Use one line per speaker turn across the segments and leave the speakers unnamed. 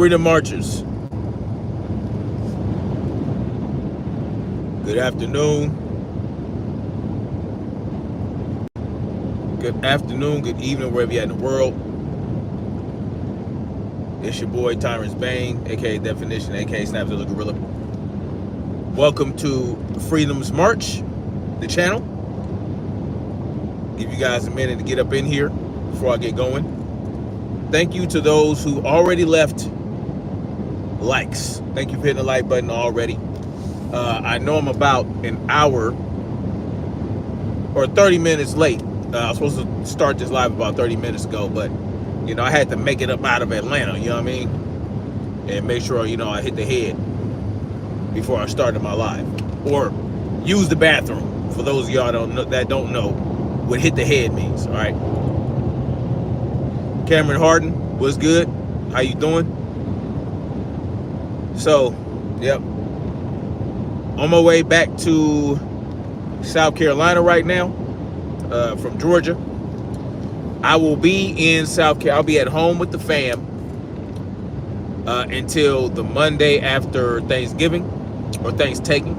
Freedom Marchers, good afternoon. Good afternoon, good evening, wherever you're at in the world. It's your boy, Tyrants Bane, aka Definition, aka Snapzilla Gorilla. Welcome to Freedom's March, the channel. Give you guys a minute to get up in here before I get going. Thank you to those who already left likes. Thank you for hitting the like button already. I know I'm about an hour or 30 minutes late. I was supposed to start this live about 30 minutes ago, but you know, I had to make it up out of Atlanta, you know what I mean? And make sure, you know, I hit the head before I started my live. Or use the bathroom. For those of y'all that don't know what hit the head means, all right? Cameron Harden, what's good? How you doing? So, yep. On my way back to South Carolina right now, from Georgia. I will be in South Carolina. I'll be at home with the fam until the Monday after Thanksgiving or Thanksgiving.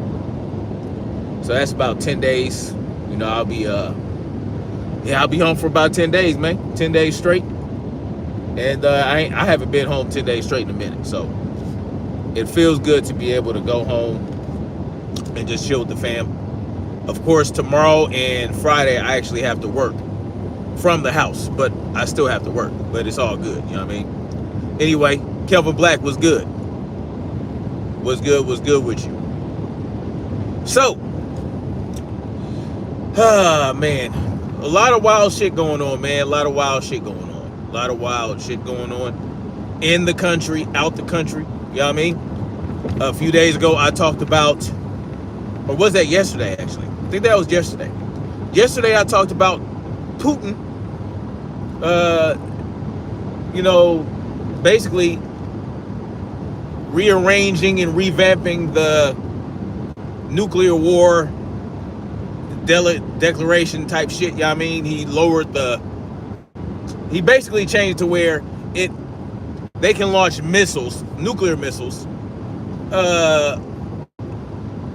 So that's about 10 days. You know, I'll be I'll be home for about 10 days, man. 10 days straight. And I haven't been home 10 days straight in a minute. So it feels good to be able to go home and just chill with the fam. Of course, tomorrow and Friday, I actually have to work from the house, but I still have to work, but it's all good, you know what I mean? Anyway, Kelvin Black was good. Was good with you. So, man, a lot of wild shit going on, man. A lot of wild shit going on. A lot of wild shit going on in the country, out the country, you know what I mean? A few days ago, I talked about, or was that yesterday, actually? I think that was yesterday. Yesterday, I talked about Putin, you know, basically rearranging and revamping the nuclear war declaration type shit, you know what I mean? He basically changed to where they can launch missiles, nuclear missiles,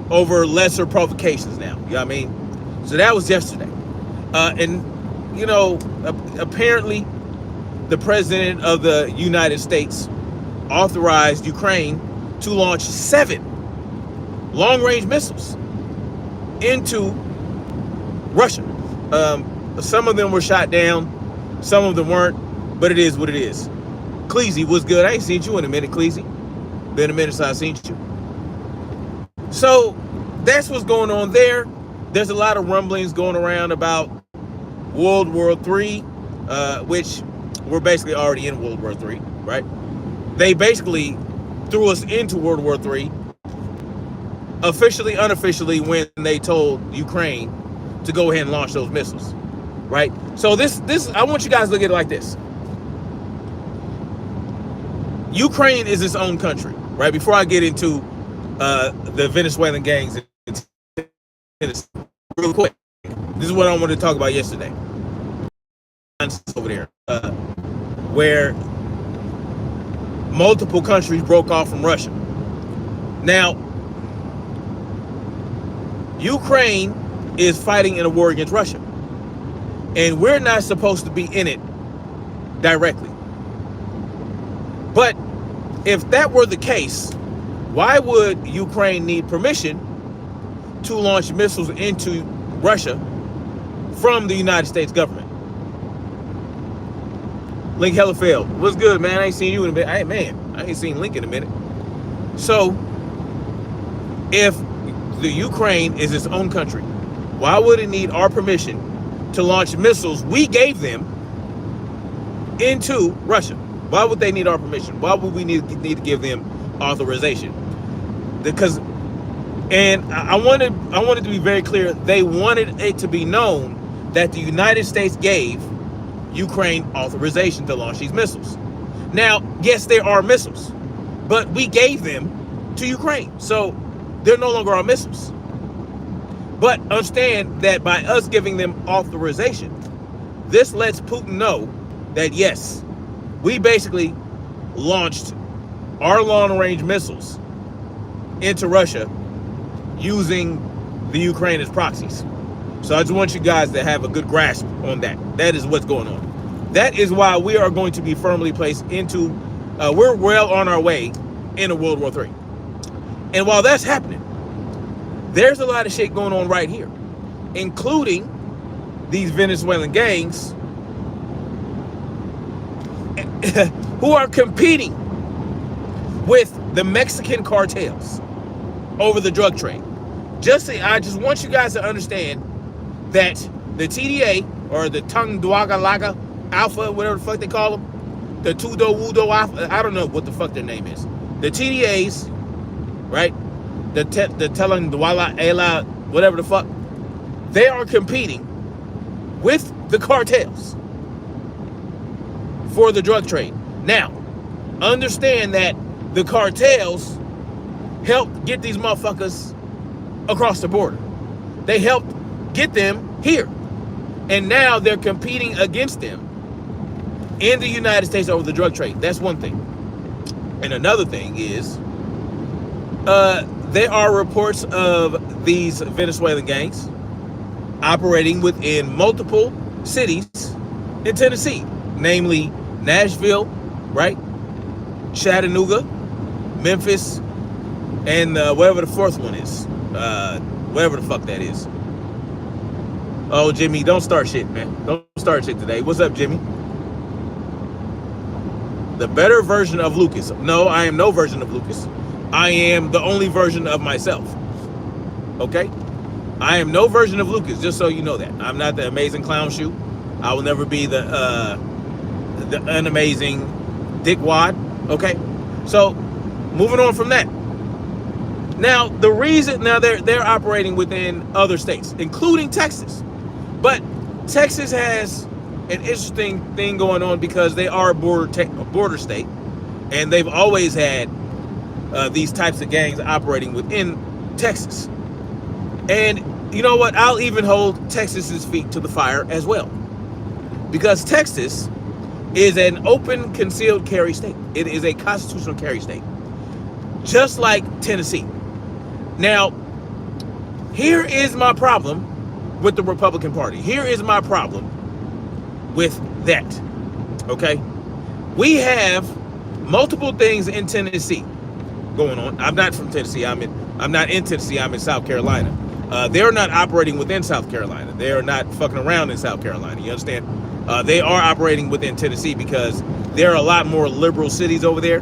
over lesser provocations now, you know what I mean? So that was yesterday. And, you know, apparently the president of the United States authorized Ukraine to launch 7 long-range missiles into Russia. Some of them were shot down, some of them weren't, but it is what it is. Cleasy, what's good? I ain't seen you in a minute, Cleasy. Been a minute since I seen you. So that's what's going on there. There's a lot of rumblings going around about World War III, which we're basically already in World War III, right? They basically threw us into World War III, officially, unofficially, when they told Ukraine to go ahead and launch those missiles, right? So this, I want you guys to look at it like this. Ukraine is its own country, right? Before I get into the Venezuelan gangs, real quick, this is what I wanted to talk about yesterday. Over there, where multiple countries broke off from Russia. Now, Ukraine is fighting in a war against Russia, and we're not supposed to be in it directly. But if that were the case, why would Ukraine need permission to launch missiles into Russia from the United States government? Link hella failed. What's good, man? I ain't seen you in a minute. I ain't seen Link in a minute. So, if the Ukraine is its own country, why would it need our permission to launch missiles we gave them into Russia? Why would they need our permission? Why would we need to give them authorization? Because, and I wanted to be very clear, they wanted it to be known that the United States gave Ukraine authorization to launch these missiles. Now, yes, there are missiles, but we gave them to Ukraine, so they're no longer our missiles. But understand that by us giving them authorization, this lets Putin know that yes, we basically launched our long-range missiles into Russia using the Ukraine as proxies. So I just want you guys to have a good grasp on that. That is what's going on. That is why we are going to be firmly placed into, we're well on our way into World War III. And while that's happening, there's a lot of shit going on right here, including these Venezuelan gangs who are competing with the Mexican cartels over the drug trade. I just want you guys to understand that the TDA, or the Tung Duaga Laga Alpha, whatever the fuck they call them, the Tudo Wudo Alpha, I don't know what the fuck their name is. The TDAs, right? The Telang Duala Ela, whatever the fuck, they are competing with the cartels for the drug trade. Now, understand that the cartels helped get these motherfuckers across the border. They helped get them here. And now they're competing against them in the United States over the drug trade. That's one thing. And another thing is, there are reports of these Venezuelan gangs operating within multiple cities in Tennessee, namely Nashville, right? Chattanooga, Memphis, and whatever the fourth one is. Whatever the fuck that is. Oh, Jimmy, don't start shit, man. Don't start shit today. What's up, Jimmy? The better version of Lucas. No, I am no version of Lucas. I am the only version of myself. Okay? I am no version of Lucas, just so you know that. I'm not the amazing clown shoe. I will never be the unamazing dickwad. Okay? So, moving on from that. Now, the reason, they're operating within other states, including Texas. But Texas has an interesting thing going on because they are a border state, and they've always had these types of gangs operating within Texas. And you know what? I'll even hold Texas's feet to the fire as well, because Texas is an open concealed carry state. It is a constitutional carry state, just like Tennessee. Now, here is my problem with the Republican Party. Here is my problem with that. Okay? We have multiple things in Tennessee going on. I'm not from Tennessee. I'm not in Tennessee. I'm in South Carolina. They're not operating within South Carolina. They are not fucking around in South Carolina. You understand? They are operating within Tennessee because there are a lot more liberal cities over there.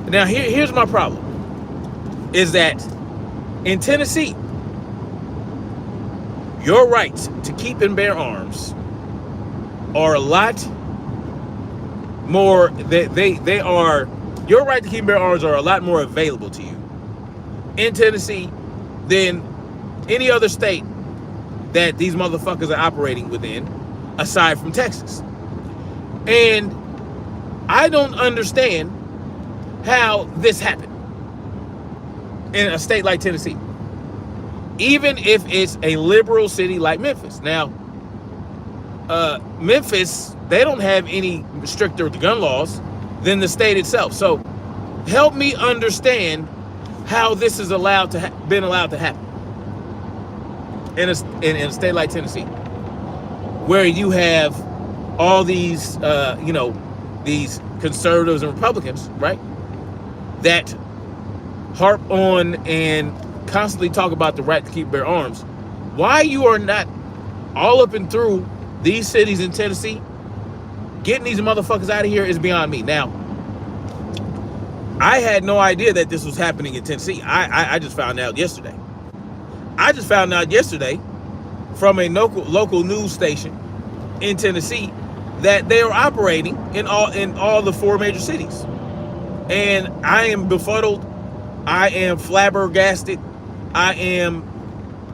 Now, here's my problem. Is that in Tennessee, your rights to keep and bear arms are a lot more, your right to keep and bear arms are a lot more available to you in Tennessee than any other state that these motherfuckers are operating within, aside from Texas. And I don't understand how this happened in a state like Tennessee, even if it's a liberal city like Memphis. Now, Memphis, they don't have any stricter gun laws than the state itself. So help me understand how this is been allowed to happen in a state like Tennessee, where you have all these, these conservatives and Republicans, right, that harp on and constantly talk about the right to keep bear arms. Why you are not all up and through these cities in Tennessee getting these motherfuckers out of here is beyond me. Now, I had no idea that this was happening in Tennessee. I just found out yesterday. I just found out yesterday from a local news station in Tennessee that they are operating in all the four major cities. And I am befuddled. I am flabbergasted. I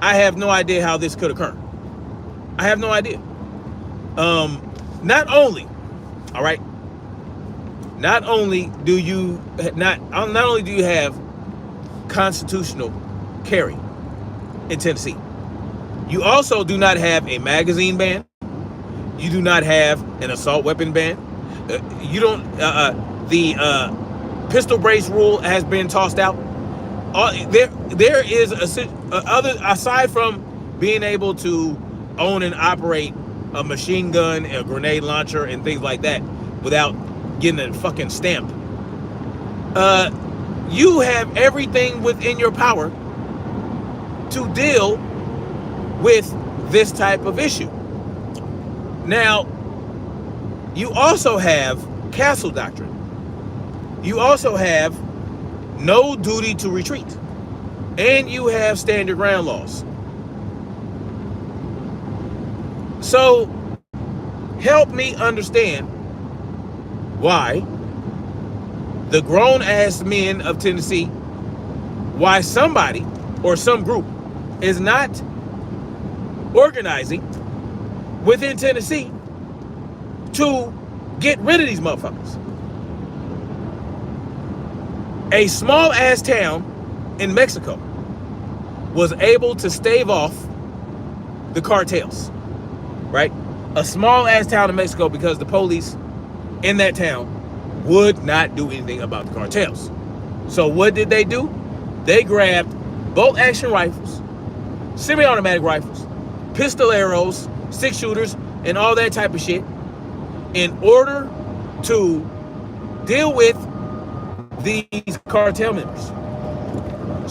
have no idea how this could occur. I have no idea. Not only do you have constitutional carry in Tennessee, you also do not have a magazine ban. You do not have an assault weapon ban. You don't. Pistol brace rule has been tossed out. There is other, aside from being able to own and operate a machine gun, a grenade launcher, and things like that without getting a fucking stamp. You have everything within your power to deal with this type of issue. Now, you also have castle doctrine. You also have no duty to retreat. And you have stand your ground laws. So, help me understand why the grown-ass men of Tennessee, why somebody or some group is not organizing within Tennessee to get rid of these motherfuckers. A small-ass town in Mexico was able to stave off the cartels, right? A small-ass town in Mexico, because the police in that town would not do anything about the cartels. So what did they do? They grabbed bolt-action rifles, semi-automatic rifles, pistoleros, six-shooters, and all that type of shit in order to deal with these cartel members.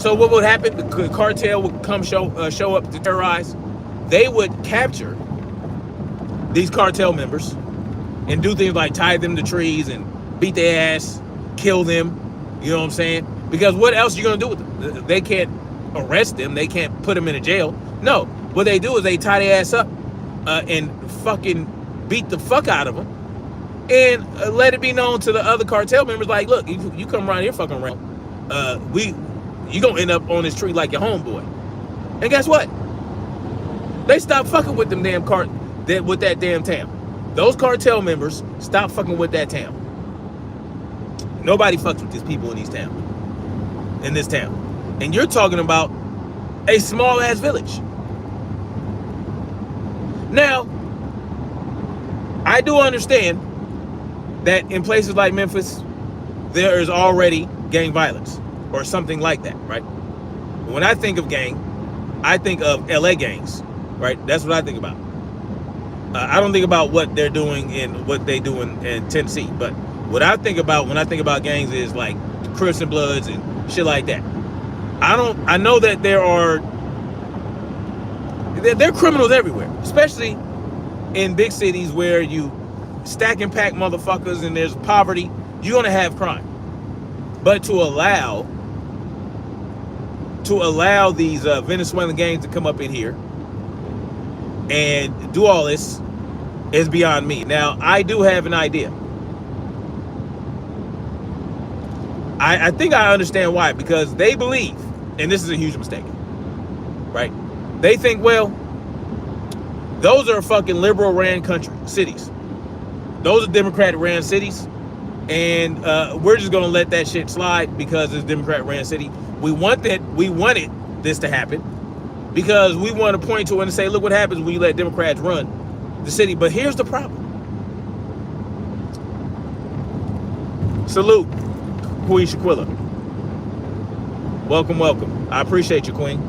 So what would happen? The cartel would come show up to terrorize. They would capture these cartel members and do things like tie them to trees and beat their ass, kill them. You know what I'm saying? Because what else are you gonna do with them? They can't arrest them. They can't put them in a jail. No, what they do is they tie their ass up and fucking beat the fuck out of them, and let it be known to the other cartel members, like, look, you come around here fucking around, you gonna end up on this tree like your homeboy. And guess what? They stopped fucking with them with that damn town. Those cartel members stopped fucking with that town. Nobody fucks with these people in this town. And you're talking about a small ass village. Now, I do understand that in places like Memphis, there is already gang violence or something like that, right? When I think of gang, I think of LA gangs, right? That's what I think about. I don't think about what they're doing and what they do in Tennessee, but what I think about when I think about gangs is like Crips and Bloods and shit like that. I know that there are criminals everywhere, especially in big cities where you stack and pack motherfuckers and there's poverty. You're gonna have crime. But to allow these Venezuelan gangs to come up in here and do all this is beyond me. Now, I do have an idea. I think I understand why, because they believe, and this is a huge mistake, right? They think, well, those are fucking liberal ran cities. Those are Democrat ran cities, and we're just gonna let that shit slide because it's Democrat ran city. We wanted this to happen because we want to point to it and say, look what happens when you let Democrats run the city. But here's the problem. Salute, Queen Shaquilla. Welcome. I appreciate you, Queen.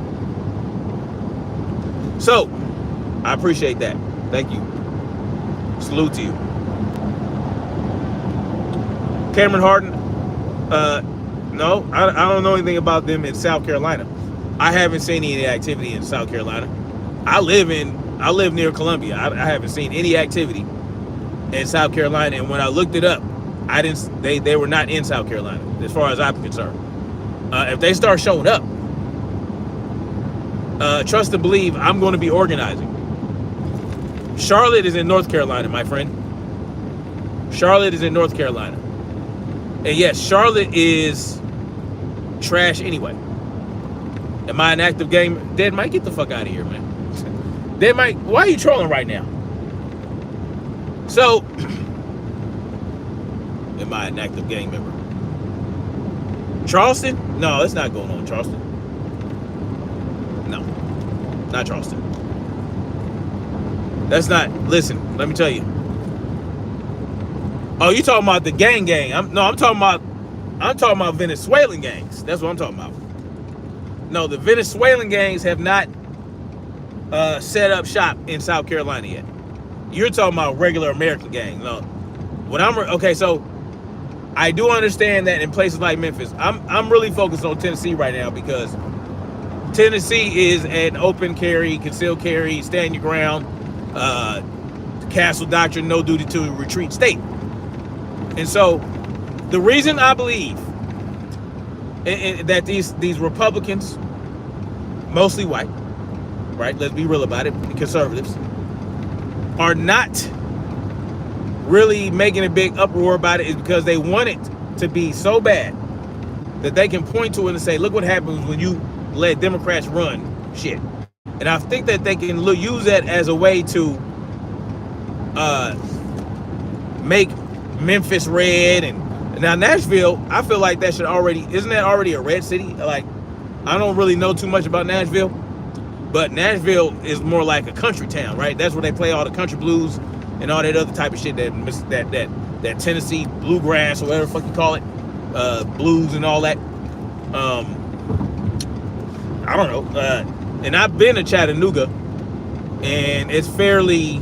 So, I appreciate that. Thank you. Salute to you. Cameron Harden, no, I don't know anything about them in South Carolina. I haven't seen any activity in South Carolina. I live near Columbia. I haven't seen any activity in South Carolina, and when I looked it up, they were not in South Carolina, as far as I'm concerned. If they start showing up, trust and believe I'm going to be organizing. Charlotte is in North Carolina, my friend. Charlotte is in North Carolina. And yes, Charlotte is trash anyway. Am I an active gamer? Dead Mike, get the fuck out of here, man. Dead Mike, why are you trolling right now? So, am I an active gang member? Charleston? No, it's not going on in Charleston. No, not Charleston. That's not, listen, let me tell you. Oh, you talking about the gang? I'm talking about I'm talking about Venezuelan gangs. That's what I'm talking about. No, the Venezuelan gangs have not set up shop in South Carolina yet. You're talking about regular American gangs. No, okay, so I do understand that in places like Memphis. I'm really focused on Tennessee right now because Tennessee is an open carry, concealed carry, stand your ground, castle doctrine, no duty to retreat state. And so the reason I believe that these Republicans, mostly white, right? Let's be real about it, conservatives, are not really making a big uproar about it is because they want it to be so bad that they can point to it and say, look what happens when you let Democrats run shit. And I think that they can use that as a way to make Memphis red. And now Nashville, I feel like that isn't that already a red city? Like, I don't really know too much about Nashville, but Nashville is more like a country town, right? That's where they play all the country blues and all that other type of shit that Tennessee bluegrass or whatever the fuck you call it, blues and all that. I don't know. And I've been to Chattanooga, and it's fairly,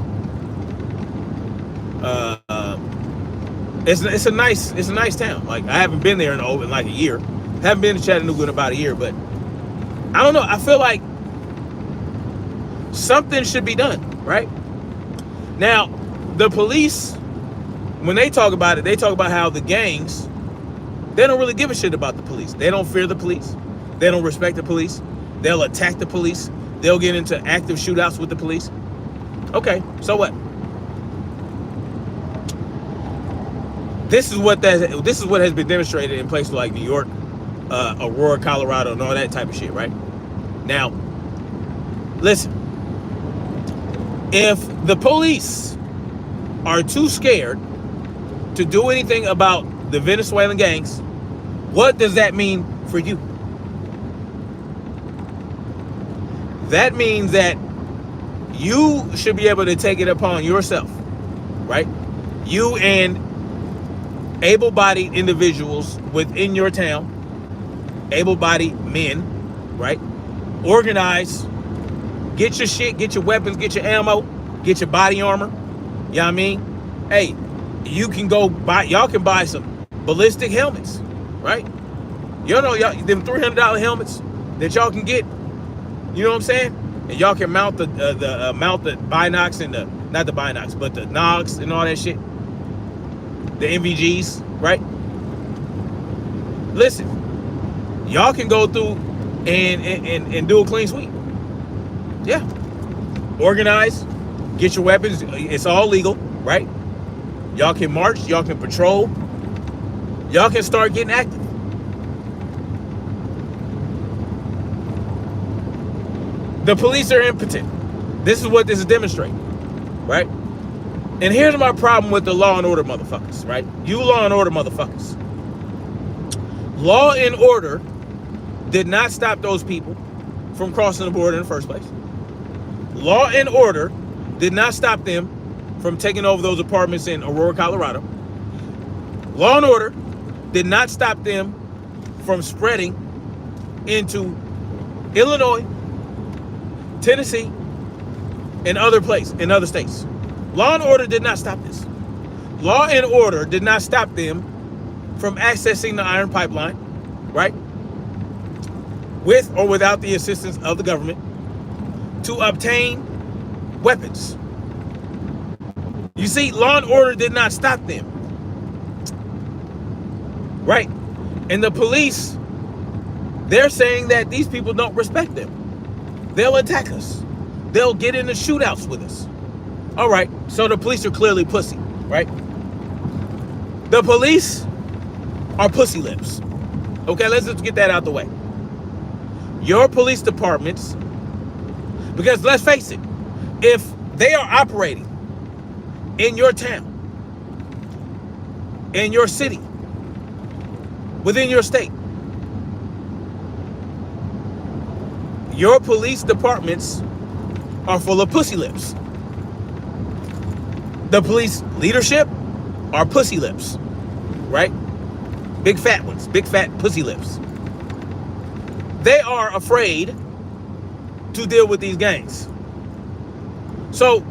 it's a nice town. Like, I haven't been there in like a year. Haven't been to Chattanooga in about a year, but I don't know. I feel like something should be done, right? Now, the police, when they talk about it, they talk about how the gangs, they don't really give a shit about the police. They don't fear the police. They don't respect the police. They'll attack the police. They'll get into active shootouts with the police. Okay, so what? This is what has been demonstrated in places like New York, Aurora, Colorado, and all that type of shit, right? Now, listen. If the police are too scared to do anything about the Venezuelan gangs, what does that mean for you? That means that you should be able to take it upon yourself, right? You and able-bodied individuals within your town, able-bodied men, right? Organize, get your shit, get your weapons, get your ammo, get your body armor. You know what I mean? Hey, y'all can buy some ballistic helmets, right? You know, them $300 helmets that y'all can get. You know what I'm saying? And y'all can mount the binocs and not the binocs, but the nogs and all that shit. The NVGs, right? Listen, y'all can go through and do a clean sweep. Yeah. Organize, get your weapons. It's all legal, right? Y'all can march, y'all can patrol, y'all can start getting active. The police are impotent. This is what this is demonstrating, right? And here's my problem with the law and order motherfuckers, right? You law and order motherfuckers. Law and order did not stop those people from crossing the border in the first place. Law and order did not stop them from taking over those apartments in Aurora, Colorado. Law and order did not stop them from spreading into Illinois, Tennessee, and other states. Law and order did not stop this. Law and order did not stop them from accessing the iron pipeline, right? With or without the assistance of the government, to obtain weapons. You see, law and order did not stop them. Right? And the police, they're saying that these people don't respect them. They'll attack us. They'll get into shootouts with us. All right, so the police are clearly pussy, right? The police are pussy lips. Okay, let's just get that out the way. Your police departments, because let's face it, if they are operating in your town, in your city, within your state, your police departments are full of pussy lips. The police leadership are pussy lips, right? big fat ones, big fat pussy lips. They are afraid to deal with these gangs. So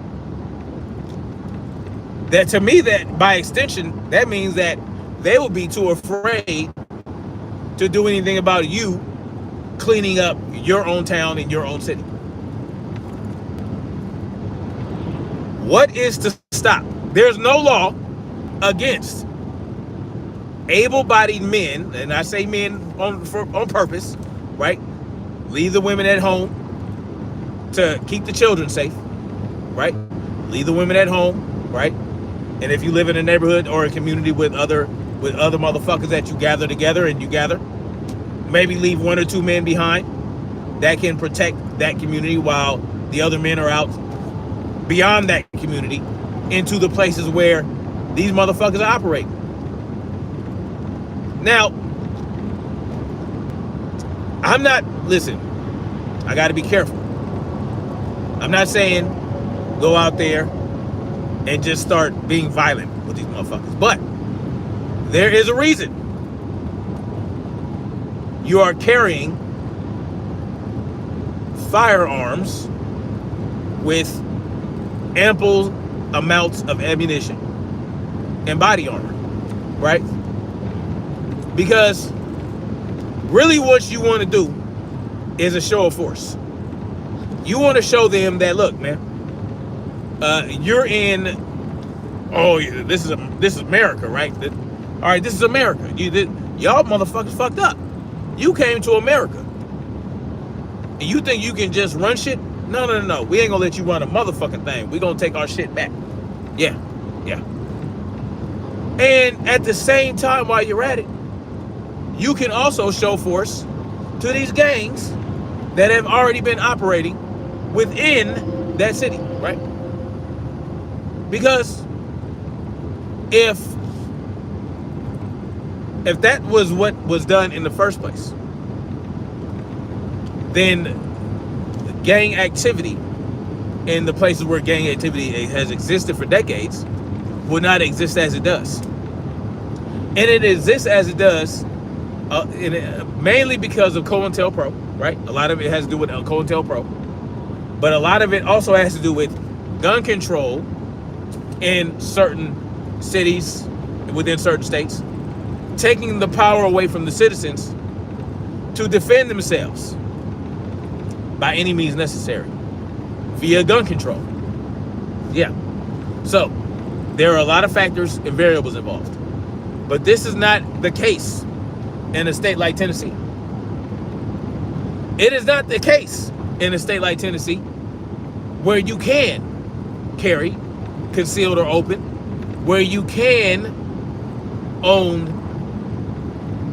that, to me, that by extension, that means that they will be too afraid to do anything about you cleaning up your own town and your own city. What is to stop? There's no law against able-bodied men, and I say men on purpose, right? Leave the women at home to keep the children safe, right? Leave the women at home, right? And if you live in a neighborhood or a community with other motherfuckers that you gather together and you gather, maybe leave 1 or 2 men behind that can protect that community while the other men are out beyond that community into the places where these motherfuckers are operating. Now, listen, I got to be careful. I'm not saying go out there and just start being violent with these motherfuckers, but there is a reason you are carrying firearms with ample amounts of ammunition and body armor, right? Because really what you want to do is a show of force. You want to show them that, look, man, you're in, this is America, right? All right, this is America. Y'all motherfuckers fucked up. You came to America. And you think you can just run shit? No. We ain't gonna let you run a motherfucking thing. We gonna take our shit back. Yeah. And at the same time, while you're at it, you can also show force to these gangs that have already been operating within that city, right? Because if that was what was done in the first place, then gang activity in the places where gang activity has existed for decades would not exist as it does. And it exists as it does mainly because of COINTELPRO, right? A lot of it has to do with COINTELPRO, but a lot of it also has to do with gun control in certain cities, within certain states, taking the power away from the citizens to defend themselves by any means necessary via gun control. Yeah. So there are a lot of factors and variables involved, but this is not the case in a state like Tennessee. It is not the case in a state like Tennessee where you can carry concealed or open, where you can own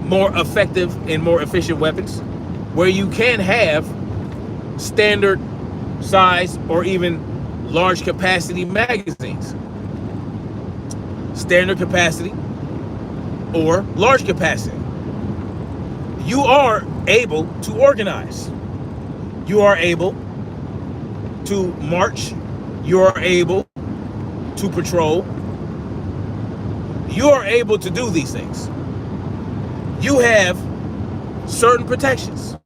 more effective and more efficient weapons, where you can have standard size or even large capacity magazines. Standard capacity or large capacity. You are able to organize. You are able to march. You are able to patrol. You are able to do these things. You have certain protections.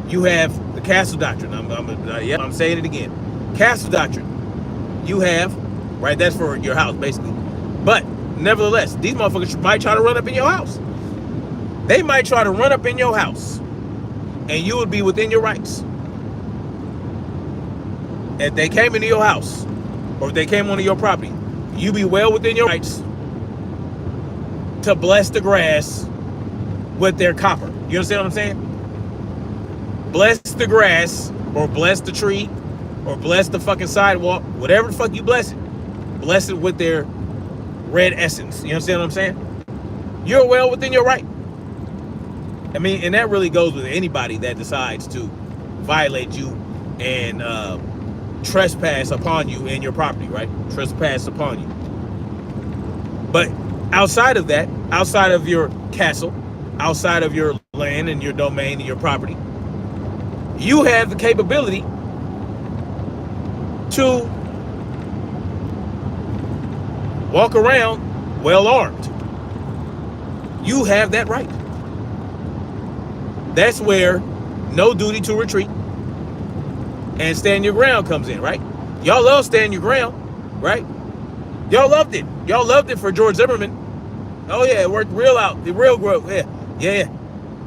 You have the castle doctrine. I'm saying it again. Castle doctrine. You have, right? That's for your house, basically. But nevertheless, these motherfuckers might try to run up in your house. They might try to run up in your house, and you would be within your rights. If they came into your house, or if they came onto your property, you be well within your rights to bless the grass with their copper. You understand what I'm saying? Bless the grass, or bless the tree, or bless the fucking sidewalk, whatever the fuck you bless it. Bless it with their red essence. You understand what I'm saying? You're well within your right. I mean, and that really goes with anybody that decides to violate you and trespass upon you and your property, right? Trespass upon you. But outside of that, outside of your castle, outside of your land and your domain and your property, you have the capability to walk around well armed. You have that right. That's where no duty to retreat and stand your ground comes in, right? Y'all love stand your ground, right? Y'all loved it. Y'all loved it for George Zimmerman. Oh yeah, it worked real out. The real growth. Yeah, yeah.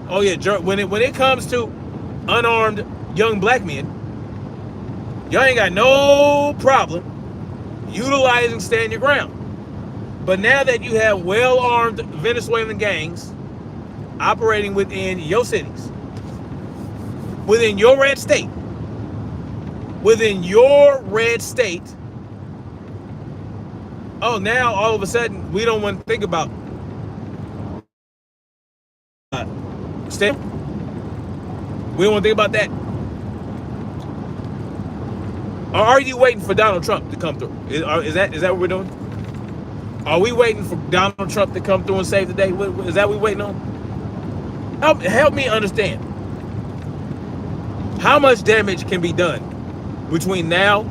Oh yeah. When it comes to unarmed young black men, y'all ain't got no problem utilizing stand your ground. But now that you have well-armed Venezuelan gangs operating within your cities, within your red state, oh, now all of a sudden we don't want to think about stand. We don't want to think about that. Or are you waiting for Donald Trump to come through? Is that what we're doing? Are we waiting for Donald Trump to come through and save the day? Is that what we're waiting on? Help me understand. How much damage can be done between now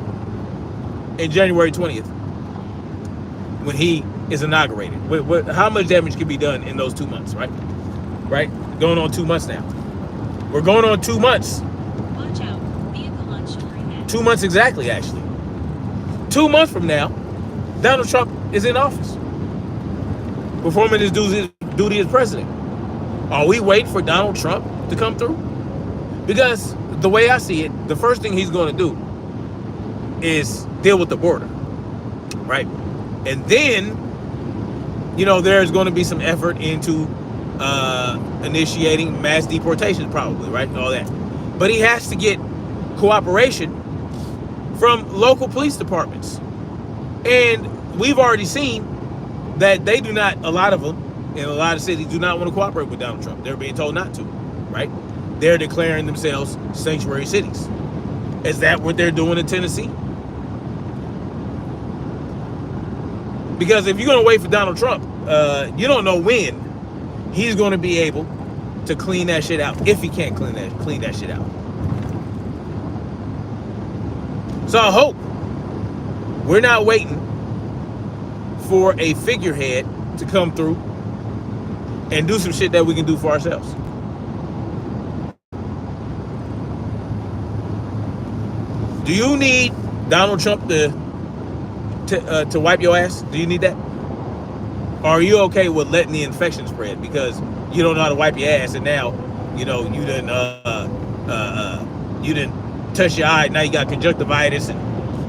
and January 20th when he is inaugurated? How much damage can be done in those 2 months, right? Right? Going on 2 months now. We're going on 2 months.
Watch out. Vehicle on Sugar.
2 months exactly, actually. 2 months from now, Donald Trump is in office, performing his duty as president. Are we waiting for Donald Trump to come through? Because the way I see it, the first thing he's going to do is deal with the border, right? And then, there's going to be some effort into initiating mass deportations, probably, right? And all that. But he has to get cooperation from local police departments. And we've already seen that they do not, a lot of them, in a lot of cities, do not want to cooperate with Donald Trump. They're being told not to, right? They're declaring themselves sanctuary cities. Is that what they're doing in Tennessee? Because if you're going to wait for Donald Trump, you don't know when he's going to be able to clean that shit out, if he can't clean that shit out. So I hope we're not waiting for a figurehead to come through and do some shit that we can do for ourselves. Do you need Donald Trump to wipe your ass? Do you need that? Or are you okay with letting the infection spread because you don't know how to wipe your ass, and now you didn't touch your eye, now you got conjunctivitis and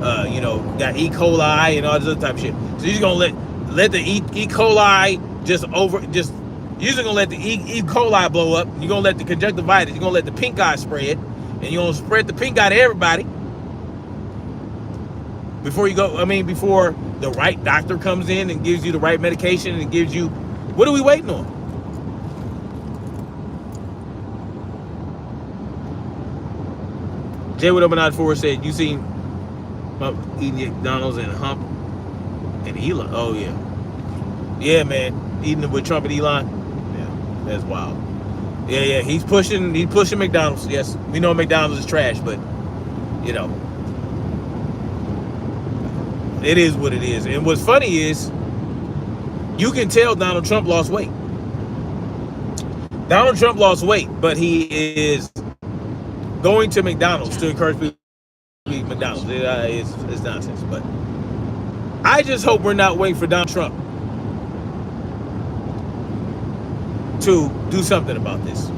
got E. coli and all this other type of shit. So you're just gonna let the E. coli you're just gonna let the E. coli blow up, and you're gonna let the conjunctivitis, you're gonna let the pink eye spread, and you're gonna spread the pink eye to everybody before the right doctor comes in and gives you the right medication and gives you, what are we waiting on? Jay with Up 4 said, you seen eating McDonald's and Hump and Elon? Oh yeah. Yeah, man. Eating it with Trump and Elon. Yeah, that's wild. Yeah. He's pushing McDonald's. Yes. We know McDonald's is trash, but it is what it is. And what's funny is you can tell Donald Trump lost weight. Donald Trump lost weight, but he is going to McDonald's to encourage people to eat McDonald's. It's nonsense. But I just hope we're not waiting for Donald Trump to do something about this.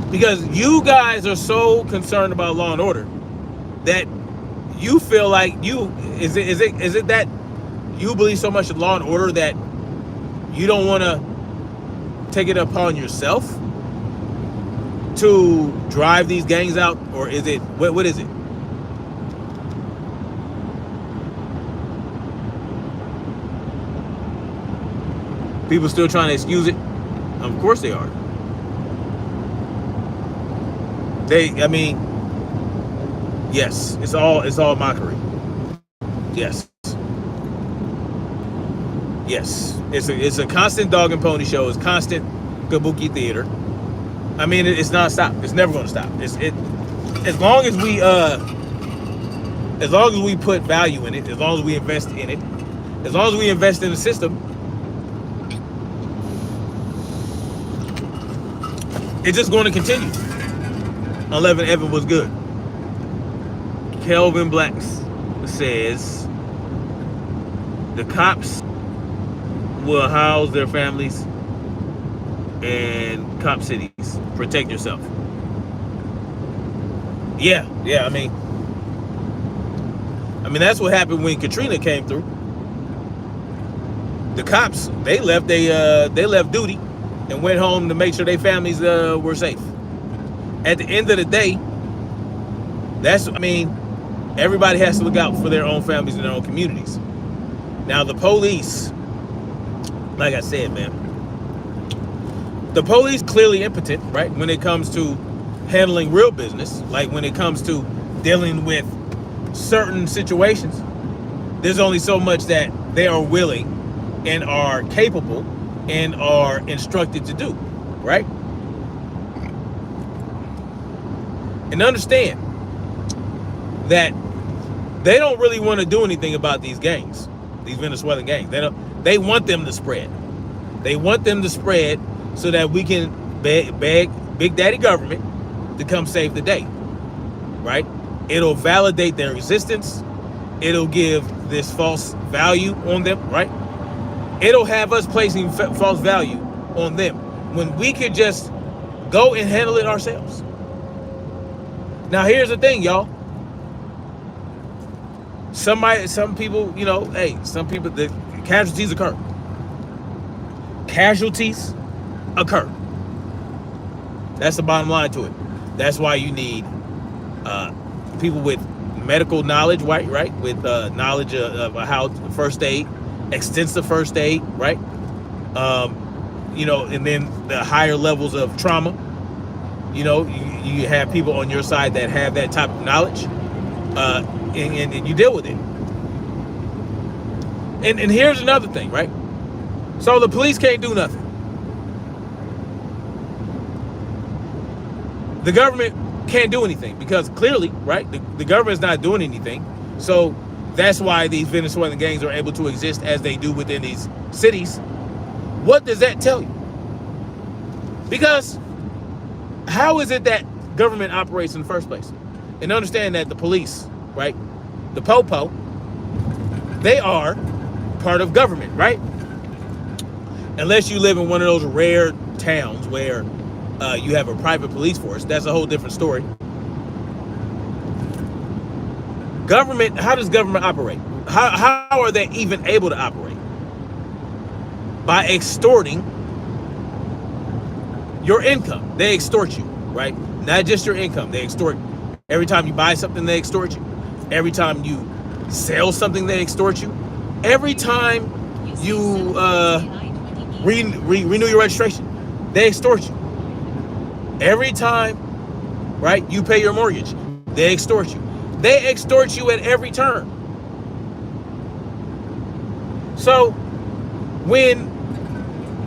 Because you guys are so concerned about law and order that you feel like is it that you believe so much in law and order that you don't want to take it upon yourself to drive these gangs out? Or is it, what is it? People still trying to excuse it? Of course they are. Yes, it's all mockery. Yes. It's a constant dog and pony show. It's constant kabuki theater. It's nonstop. It's never going to stop. As long as we put value in it, as long as we invest in it, as long as we invest in the system, It's just going to continue. 11 Evan was good. Kelvin Blacks says the cops will house their families in cop cities. Protect yourself. Yeah. I mean that's what happened when Katrina came through. The cops, they left duty and went home to make sure their families were safe. At the end of the day, everybody has to look out for their own families and their own communities. Now the police, like I said, man, the police clearly impotent, right? When it comes to handling real business, like when it comes to dealing with certain situations, there's only so much that they are willing and are capable and are instructed to do, right? And understand that they don't really want to do anything about these gangs, these Venezuelan gangs. They want them to spread. They want them to spread so that we can beg Big Daddy government to come save the day, right? It'll validate their existence. It'll give this false value on them, right? It'll have us placing false value on them when we could just go and handle it ourselves. Now, here's the thing, y'all. Some people, the casualties occur. Casualties occur. That's the bottom line to it. That's why you need people with medical knowledge, right? With knowledge of how first aid, extensive first aid, right? And then the higher levels of trauma. You have people on your side that have that type of knowledge, and you deal with it. And here's another thing, right? So the police can't do nothing. The government can't do anything because clearly, right, the government's not doing anything. So that's why these Venezuelan gangs are able to exist as they do within these cities. What does that tell you? Because how is it that government operates in the first place? And understand that the police, right, the Popo, they are part of government, right? Unless you live in one of those rare towns where you have a private police force, that's a whole different story. Government, how does government operate? How are they even able to operate? By extorting your income. They extort you, right? Not just your income, they extort. Every time you buy something, they extort you. Every time you sell something, they extort you. Every time you renew your registration, they extort you. Every time, right, you pay your mortgage, they extort you. They extort you at every turn. So when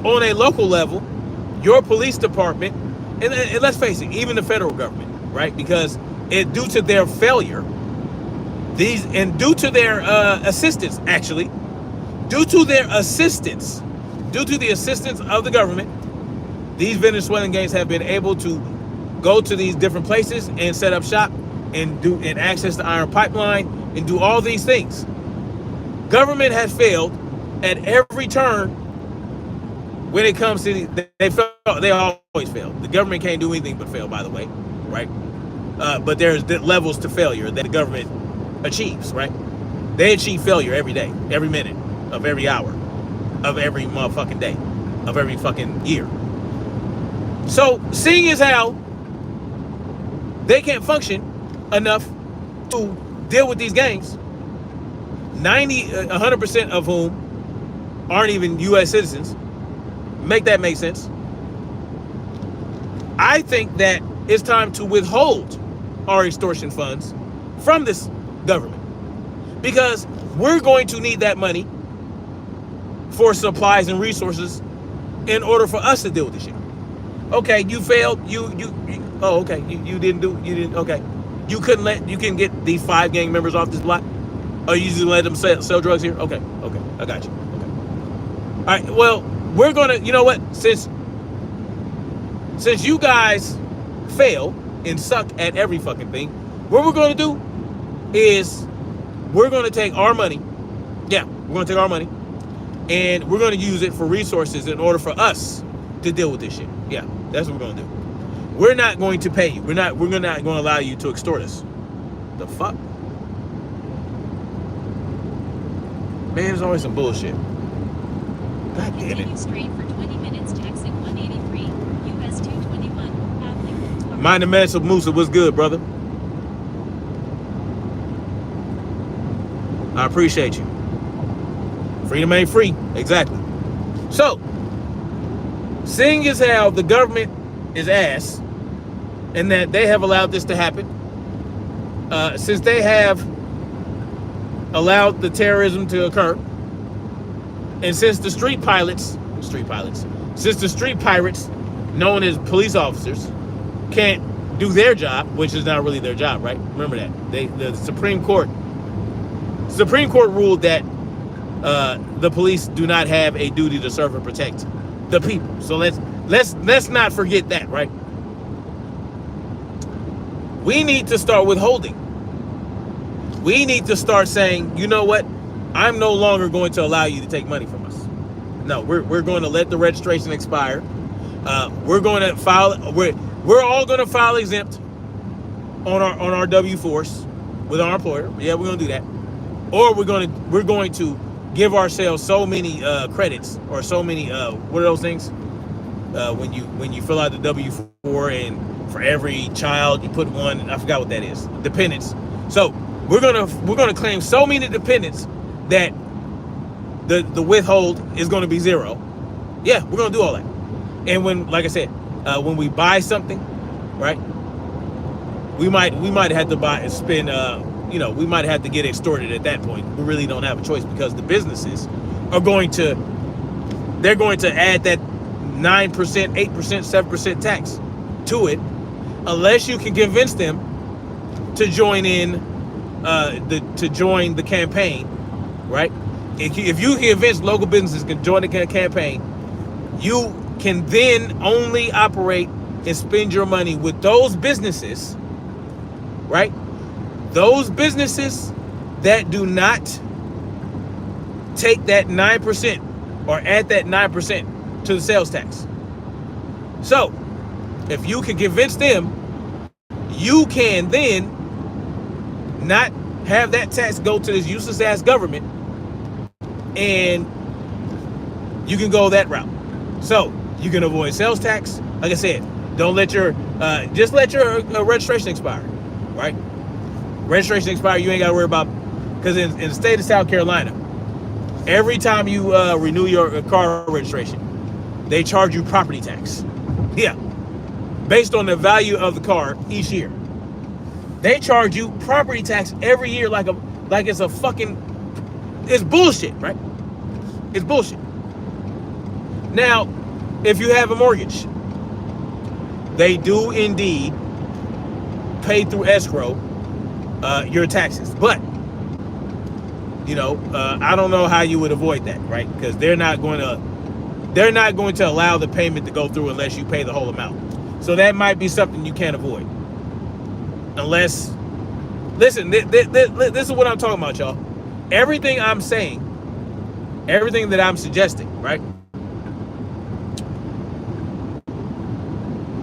on a local level, your police department, and let's face it, even the federal government, right? Because due to their failure, due to their assistance, actually, due to the assistance of the government, these Venezuelan gangs have been able to go to these different places and set up shop and access the iron pipeline and do all these things. Government has failed at every turn when it comes to they always fail. The government can't do anything but fail, by the way, right? But there's levels to failure that the government achieves, right? They achieve failure every day, every minute of every hour, of every motherfucking day, of every fucking year. So seeing as how they can't function enough to deal with these gangs, 100% of whom aren't even U.S. citizens, make that make sense? I think that it's time to withhold our extortion funds from this government because we're going to need that money for supplies and resources in order for us to deal with this shit. Okay, you failed. You didn't. Okay, you couldn't get these 5 gang members off this block. Oh, you just let them sell drugs here? Okay, I got you. Okay. All right, well, we're gonna, you know what? Since since you guys fail and suck at every fucking thing, what we're going to do is we're going to take our money. Yeah, we're going to take our money and we're going to use it for resources in order for us to deal with this shit. Yeah, that's what we're going to do. We're not going to pay you. We're not going to allow you to extort us. The fuck? Man, there's always some bullshit. God damn
Continue
it.
straight for 20 minutes to exit 183, US 221, Avenue.
Mind the mess of Musa, what's good, brother? I appreciate you. Freedom ain't free. Exactly. So, seeing as how the government is ass and that they have allowed this to happen, since they have allowed the terrorism to occur, and since the street pirates, known as police officers, can't do their job, which is not really their job, right? Remember that. The Supreme Court ruled that the police do not have a duty to serve and protect the people. So let's not forget that, right? We need to start withholding. We need to start saying, you know what? I'm no longer going to allow you to take money from us. No, we're going to let the registration expire. We're going to file. We're all going to file exempt on our W-4s with our employer. Yeah, we're going to do that. Or we're going to give ourselves so many credits or so many what are those things? When you fill out the W-4 and for every child you put one. I forgot what that is. Dependents. So we're gonna claim so many dependents that the withhold is going to be zero. Yeah, we're going to do all that. And when, like I said, when we buy something, right? We might have to spend. We might have to get extorted at that point. We really don't have a choice because the businesses are going to add that 9%, 8%, 7% tax to it, unless you can convince them to join in join the campaign, right? If you convince local businesses can join the campaign, you can then only operate and spend your money with those businesses, right? Those businesses that do not take that 9% or add that 9% to the sales tax. So, if you can convince them, you can then not have that tax go to this useless ass government, and you can go that route. So you can avoid sales tax. Like I said, don't let your just let your registration expire, right? Registration expire, you ain't got to worry about, because in the state of South Carolina, every time you renew your car registration, they charge you property tax. Yeah, based on the value of the car each year. They charge you property tax every year like it's a fucking, it's bullshit, right? It's bullshit. Now, if you have a mortgage, they do indeed pay through escrow your taxes, but I don't know how you would avoid that, right? Because they're not going to allow the payment to go through unless you pay the whole amount. So that might be something you can't avoid. Unless, listen, this is what I'm talking about, y'all. Everything I'm saying, everything that I'm suggesting, right,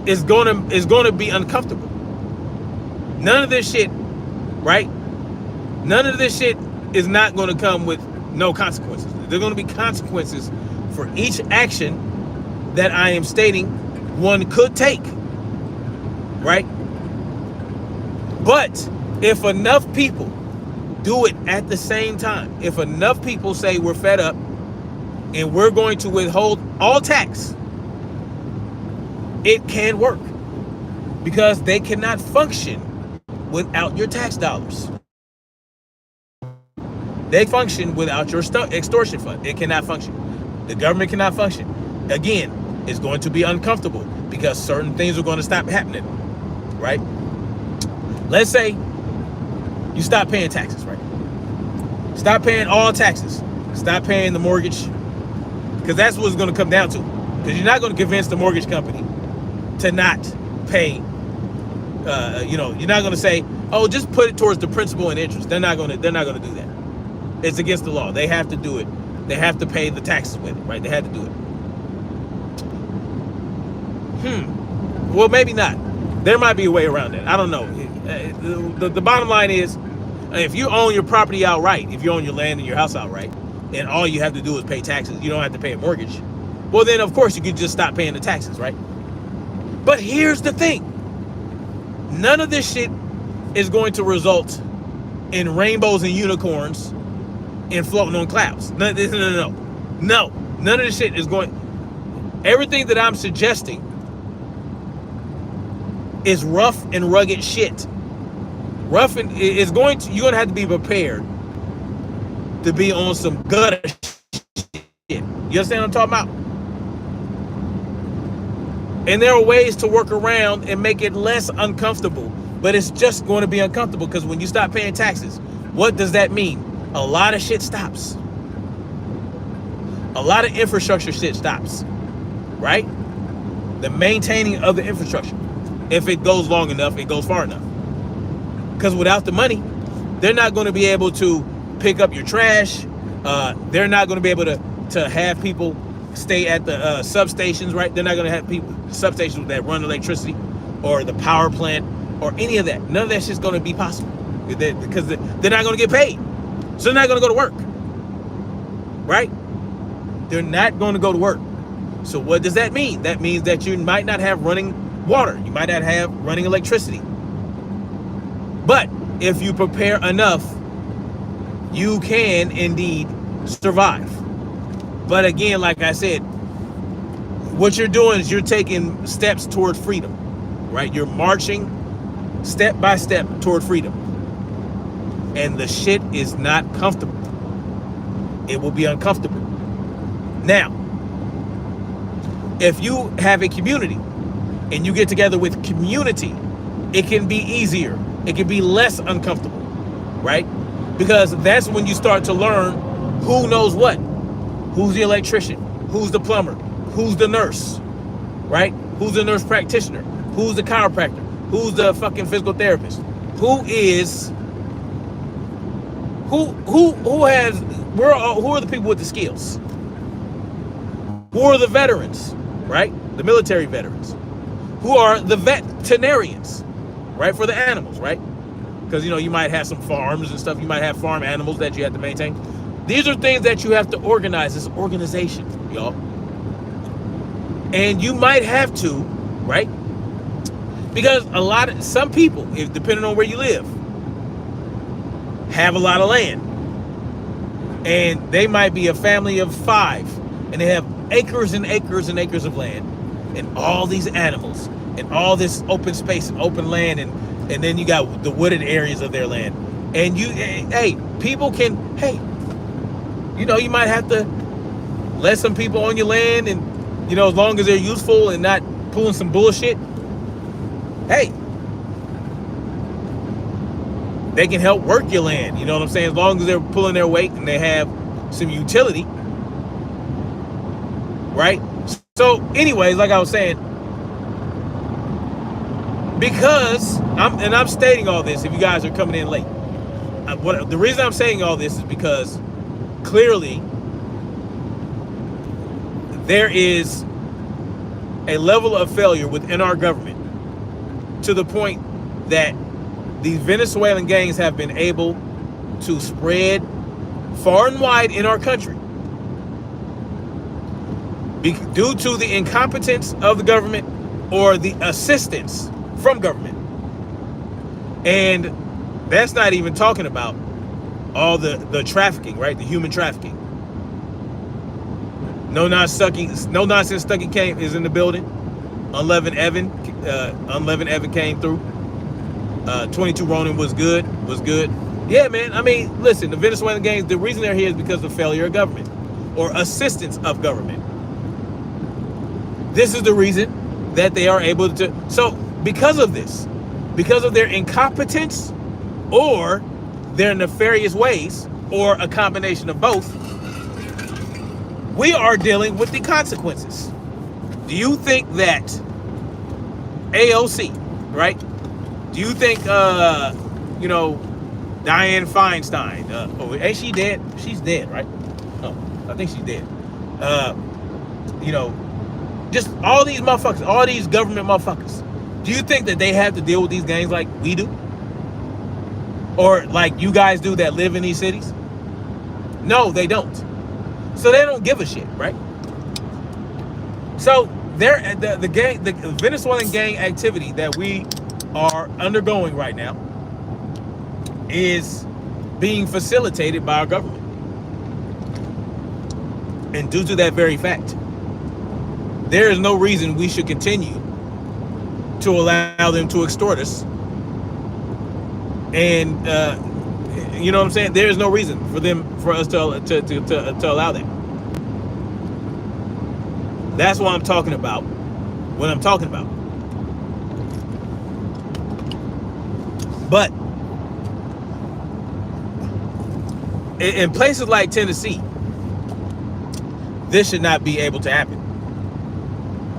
is gonna be uncomfortable. None of this shit, right? None of this shit is not going to come with no consequences. There are going to be consequences for each action that I am stating one could take, right? But if enough people do it at the same time, if enough people say we're fed up and we're going to withhold all tax, it can work, because they cannot function without your tax dollars. They function without your extortion fund. It cannot function. The government cannot function. Again, it's going to be uncomfortable because certain things are going to stop happening, right? Let's say you stop paying taxes, right? Stop paying all taxes. Stop paying the mortgage, because that's what it's going to come down to. Because you're not going to convince the mortgage company to not pay. You're not going to say, oh, just put it towards the principal and interest. They're not going to do that. It's against the law. They have to do it. They have to pay the taxes with it, right? They had to do it. Well, maybe not. There might be a way around it. I don't know. The bottom line is, if you own your property outright, if you own your land and your house outright, and all you have to do is pay taxes, you don't have to pay a mortgage, well, then, of course, you could just stop paying the taxes, right? But here's the thing. None of this shit is going to result in rainbows and unicorns and floating on clouds. No. None of this shit is going... Everything that I'm suggesting is rough and rugged shit. You're going to have to be prepared to be on some gutter shit. You understand what I'm talking about? And there are ways to work around and make it less uncomfortable, but it's just going to be uncomfortable because when you stop paying taxes, what does that mean? A lot of shit stops. A lot of infrastructure shit stops, right? The maintaining of the infrastructure. If it goes long enough, it goes far enough. Because without the money, they're not going to be able to pick up your trash. They're not going to be able to have people stay at the substations, right? They're not going to have people substations that run electricity or the power plant or any of that. None of that shit's going to be possible because they're not going to get paid. So they're not going to go to work, right? They're not going to go to work. So what does that mean? That means that you might not have running water. You might not have running electricity. But if you prepare enough, you can indeed survive. But again, like I said, what you're doing is you're taking steps toward freedom, right? You're marching step by step toward freedom. And the shit is not comfortable. It will be uncomfortable. Now, if you have a community and you get together with community, it can be easier. It can be less uncomfortable, right? Because that's when you start to learn who knows what. Who's the electrician? Who's the plumber? Who's the nurse? Right? Who's the nurse practitioner? Who's the chiropractor? Who's the fucking physical therapist? Who are the people with the skills? Who are the veterans, right? The military veterans. Who are the veterinarians, right? For the animals, right? Because, you might have some farms and stuff. You might have farm animals that you have to maintain. These are things that you have to organize. It's organization, y'all. And you might have to, right? Because some people, depending on where you live, have a lot of land. And they might be a family of 5. And they have acres and acres and acres of land. And all these animals. And all this open space and open land. And then you got the wooded areas of their land. And people can, you might have to let some people on your land and, as long as they're useful and not pulling some bullshit, they can help work your land. You know what I'm saying? As long as they're pulling their weight and they have some utility, right? So anyways, like I was saying, because I'm stating all this, if you guys are coming in late, the reason I'm saying all this is because clearly there is a level of failure within our government to the point that these Venezuelan gangs have been able to spread far and wide in our country due to the incompetence of the government or the assistance from government. And that's not even talking about all the trafficking, right? The human trafficking. No Nonsense Stucky came is in the building. Unleavened Evan came through. 22 Ronin was good. Yeah, man. I mean, listen, the Venezuelan gangs, the reason they're here is because of failure of government or assistance of government. This is the reason that they are able to. So because of this, because of their incompetence or their nefarious ways or a combination of both, we are dealing with the consequences. Do you think that AOC, right? Do you think, you know, Dianne Feinstein, ain't she dead? She's dead, right? Oh, I think she's dead. You know, just all these motherfuckers, all these government motherfuckers. Do you think that they have to deal with these gangs like we do? Or like you guys do that live in these cities? No, they don't. So they don't give a shit, right? So the Venezuelan gang activity that we are undergoing right now is being facilitated by our government. And due to that very fact, there is no reason we should continue to allow them to extort us. And you know what I'm saying? There is no reason for us to allow that. That's what I'm talking about when I'm talking about. But in places like Tennessee, this should not be able to happen,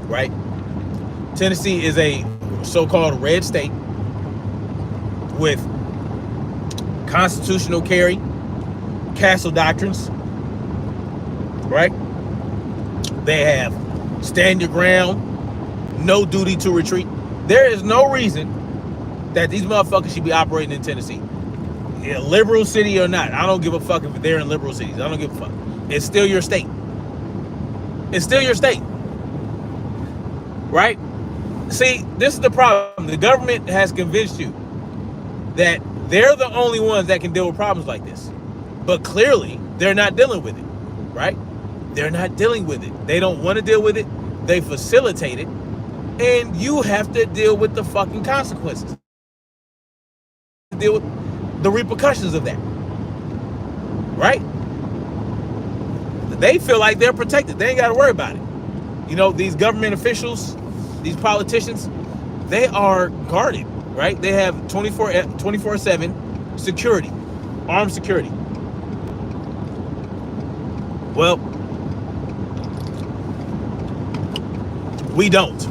right? Tennessee is a so-called red state with constitutional carry, castle doctrines, right? They have stand your ground, no duty to retreat. There is no reason that these motherfuckers should be operating in Tennessee. A liberal city or not, I don't give a fuck if they're in liberal cities. I don't give a fuck. It's still your state. It's still your state. Right? See, this is the problem. The government has convinced you that they're the only ones that can deal with problems like this. But clearly, they're not dealing with it. Right? They're not dealing with it. They don't want to deal with it. They facilitate it. And you have to deal with the fucking consequences. Deal with the repercussions of that. Right? They feel like they're protected. They ain't got to worry about it. You know, these government officials, these politicians, they are guarded, right? They have 24/7 security, armed security. Well, we don't.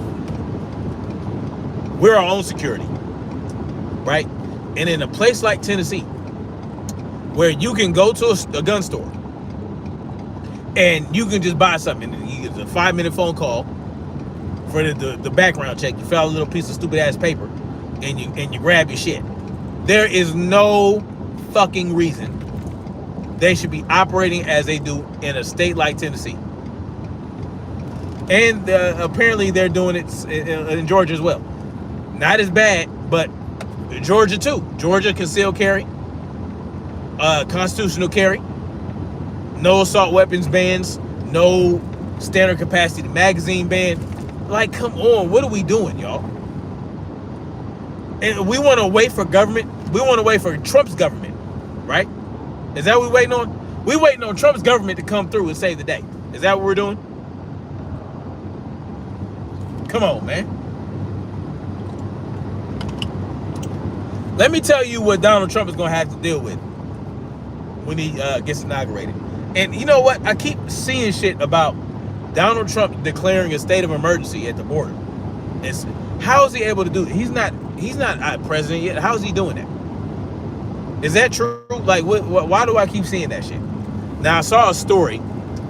We're our own security, right? And in a place like Tennessee, where you can go to a gun store and you can just buy something, and you get a 5-minute phone call for the background check. You fill out a little piece of stupid ass paper, and you grab your shit. There is no fucking reason they should be operating as they do in a state like Tennessee. And apparently they're doing it in Georgia as well. Not as bad, but Georgia too. Georgia concealed carry, constitutional carry, no assault weapons bans, no standard capacity magazine ban. Like, come on, what are we doing, y'all? And we want to wait for government. We want to wait for Trump's government, right? Is that what we're waiting on? We're waiting on Trump's government to come through and save the day. Is that what we're doing? Come on, man. Let me tell you what Donald Trump is going to have to deal with when he gets inaugurated. And you know what? I keep seeing shit about Donald Trump declaring a state of emergency at the border. How is he able to do it? He's not president yet. How is he doing that? Is that true? Like, why do I keep seeing that shit? Now, I saw a story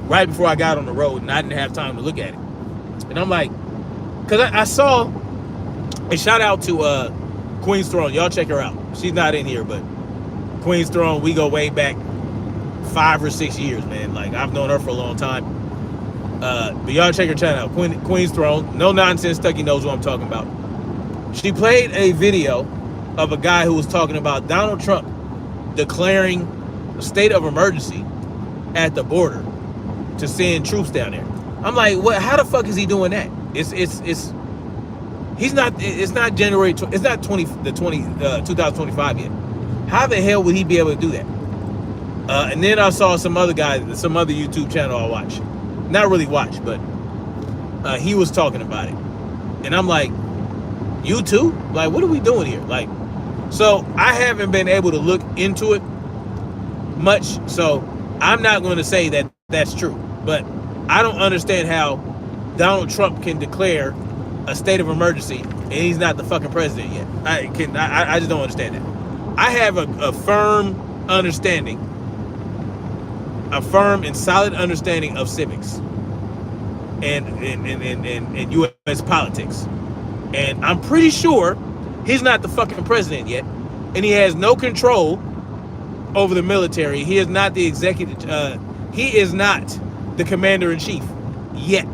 right before I got on the road, and I didn't have time to look at it. And I'm like, because I saw a shout out to Queen's Throne. Y'all check her out. She's not in here, but Queen's Throne, we go way back 5 or 6 years, man. Like, I've known her for a long time. But y'all check her channel out. Queen's Throne. No nonsense. Tucky knows what I'm talking about. She played a video of a guy who was talking about Donald Trump declaring a state of emergency at the border to send troops down there. I'm like, what? How the fuck is he doing that? It's not January. It's not 2025 yet. How the hell would he be able to do that? And then I saw some other YouTube channel I watch. Not really watch, but he was talking about it. And I'm like, you too? Like, what are we doing here? Like, so I haven't been able to look into it much, so I'm not going to say that that's true. But I don't understand how Donald Trump can declare a state of emergency and he's not the fucking president yet. I just don't understand that. I have a firm understanding, a firm and solid understanding of civics and U.S. politics. And I'm pretty sure he's not the fucking president yet. And he has no control over the military. He is not the executive. He is not the commander-in-chief yet.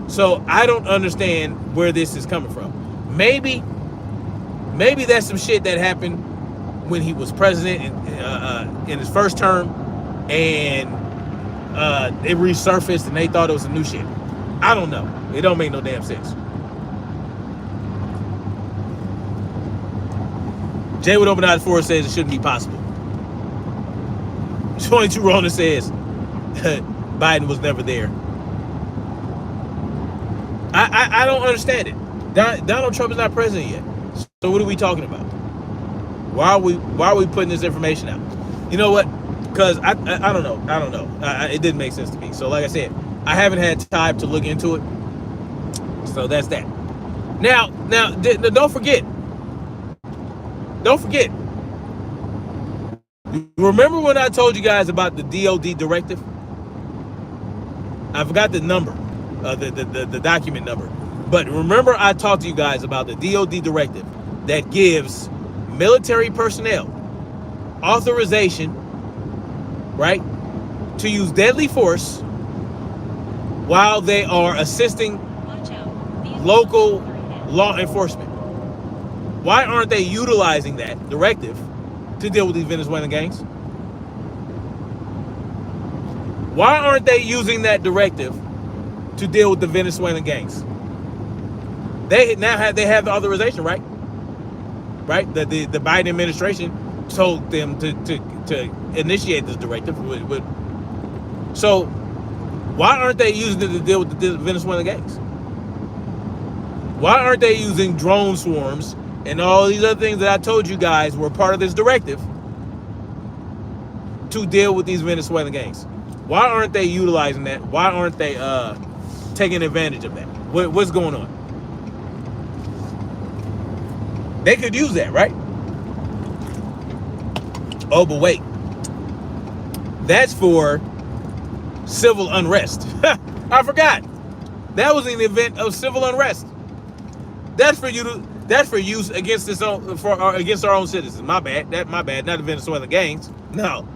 So I don't understand where this is coming from. Maybe that's some shit that happened when he was president in his first term, and it resurfaced and they thought it was a new shit. I don't know. It don't make no damn sense. Jay with Open Eyes 4 says it shouldn't be possible. 22 Rona says Biden was never there. I don't understand it. Donald Trump is not president yet. So what are we talking about? Why are we putting this information out? You know what? Because I don't know. It didn't make sense to me. So like I said, I haven't had time to look into it. So that's that. Now, don't forget. Remember when I told you guys about the DOD directive? I forgot the number, the document number. But remember I talked to you guys about the DOD directive that gives military personnel authorization, right, to use deadly force while they are assisting local law enforcement. Why aren't they utilizing that directive to deal with these Venezuelan gangs? Why aren't they using that directive to deal with the Venezuelan gangs? They have the authorization, right? Right? The Biden administration told them to initiate this directive. So why aren't they using it to deal with the Venezuelan gangs? Why aren't they using drone swarms and all these other things that I told you guys were part of this directive to deal with these Venezuelan gangs? Why aren't they utilizing that? Why aren't they taking advantage of that? What's going on? They could use that, right? Oh, but wait. That's for civil unrest. I forgot. That was an event of civil unrest. That's for use against against our own citizens. My bad. My bad. Not the Venezuelan gangs. No,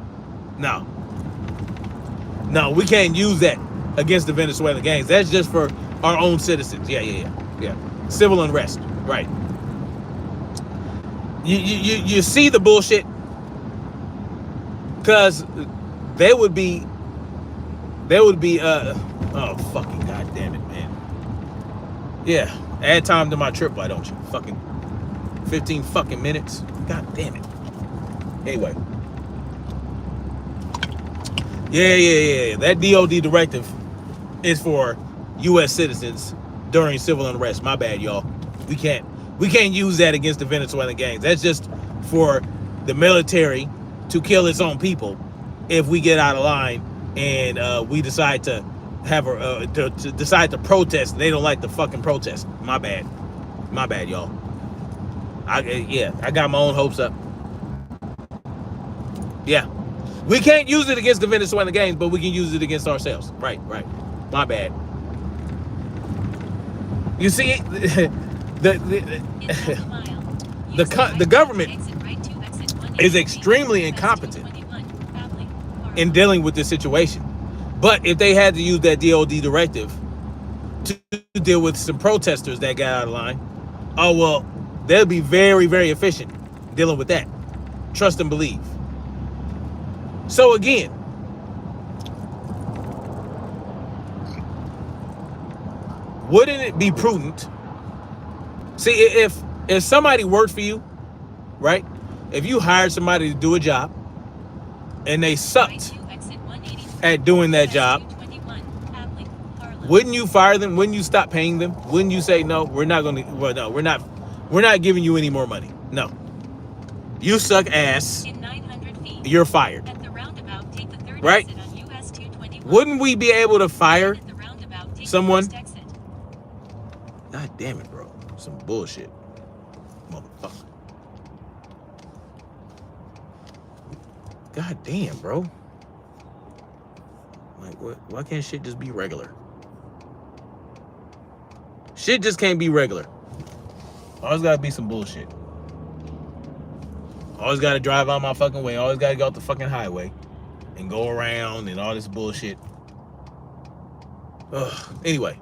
we can't use that against the Venezuelan gangs. That's just for our own citizens. Yeah. Civil unrest. Right. You see the bullshit, because they would be oh fucking goddamn it, man. Yeah. Add time to my trip, why don't you? Fucking 15 fucking minutes. God damn it. Anyway. Yeah. That DOD directive is for U.S. citizens during civil unrest. My bad, y'all. We can't use that against the Venezuelan gangs. That's just for the military to kill its own people if we get out of line and we decide to have decide to protest and they don't like the fucking protest. My bad, y'all. I got my own hopes up. Yeah, we can't use it against the Venezuelan gangs, but we can use it against ourselves. Right. My bad. You see, the government is extremely incompetent in dealing with this situation. But if they had to use that DOD directive to deal with some protesters that got out of line, oh well, they'll be very, very efficient dealing with that. Trust and believe. So again, wouldn't it be prudent? See, if somebody worked for you, right? If you hired somebody to do a job and they sucked at doing that job, wouldn't you fire them? Wouldn't you stop paying them? Wouldn't you say, no, we're not giving you any more money? No. You suck ass. You're fired. Right? Wouldn't we be able to fire someone? God damn it, bro. Some bullshit. Motherfucker. God damn, bro. Like, what? Why can't shit just be regular? Shit just can't be regular. Always gotta be some bullshit. Always gotta drive out my fucking way. Always gotta go out the fucking highway and go around and all this bullshit. Ugh. Anyway.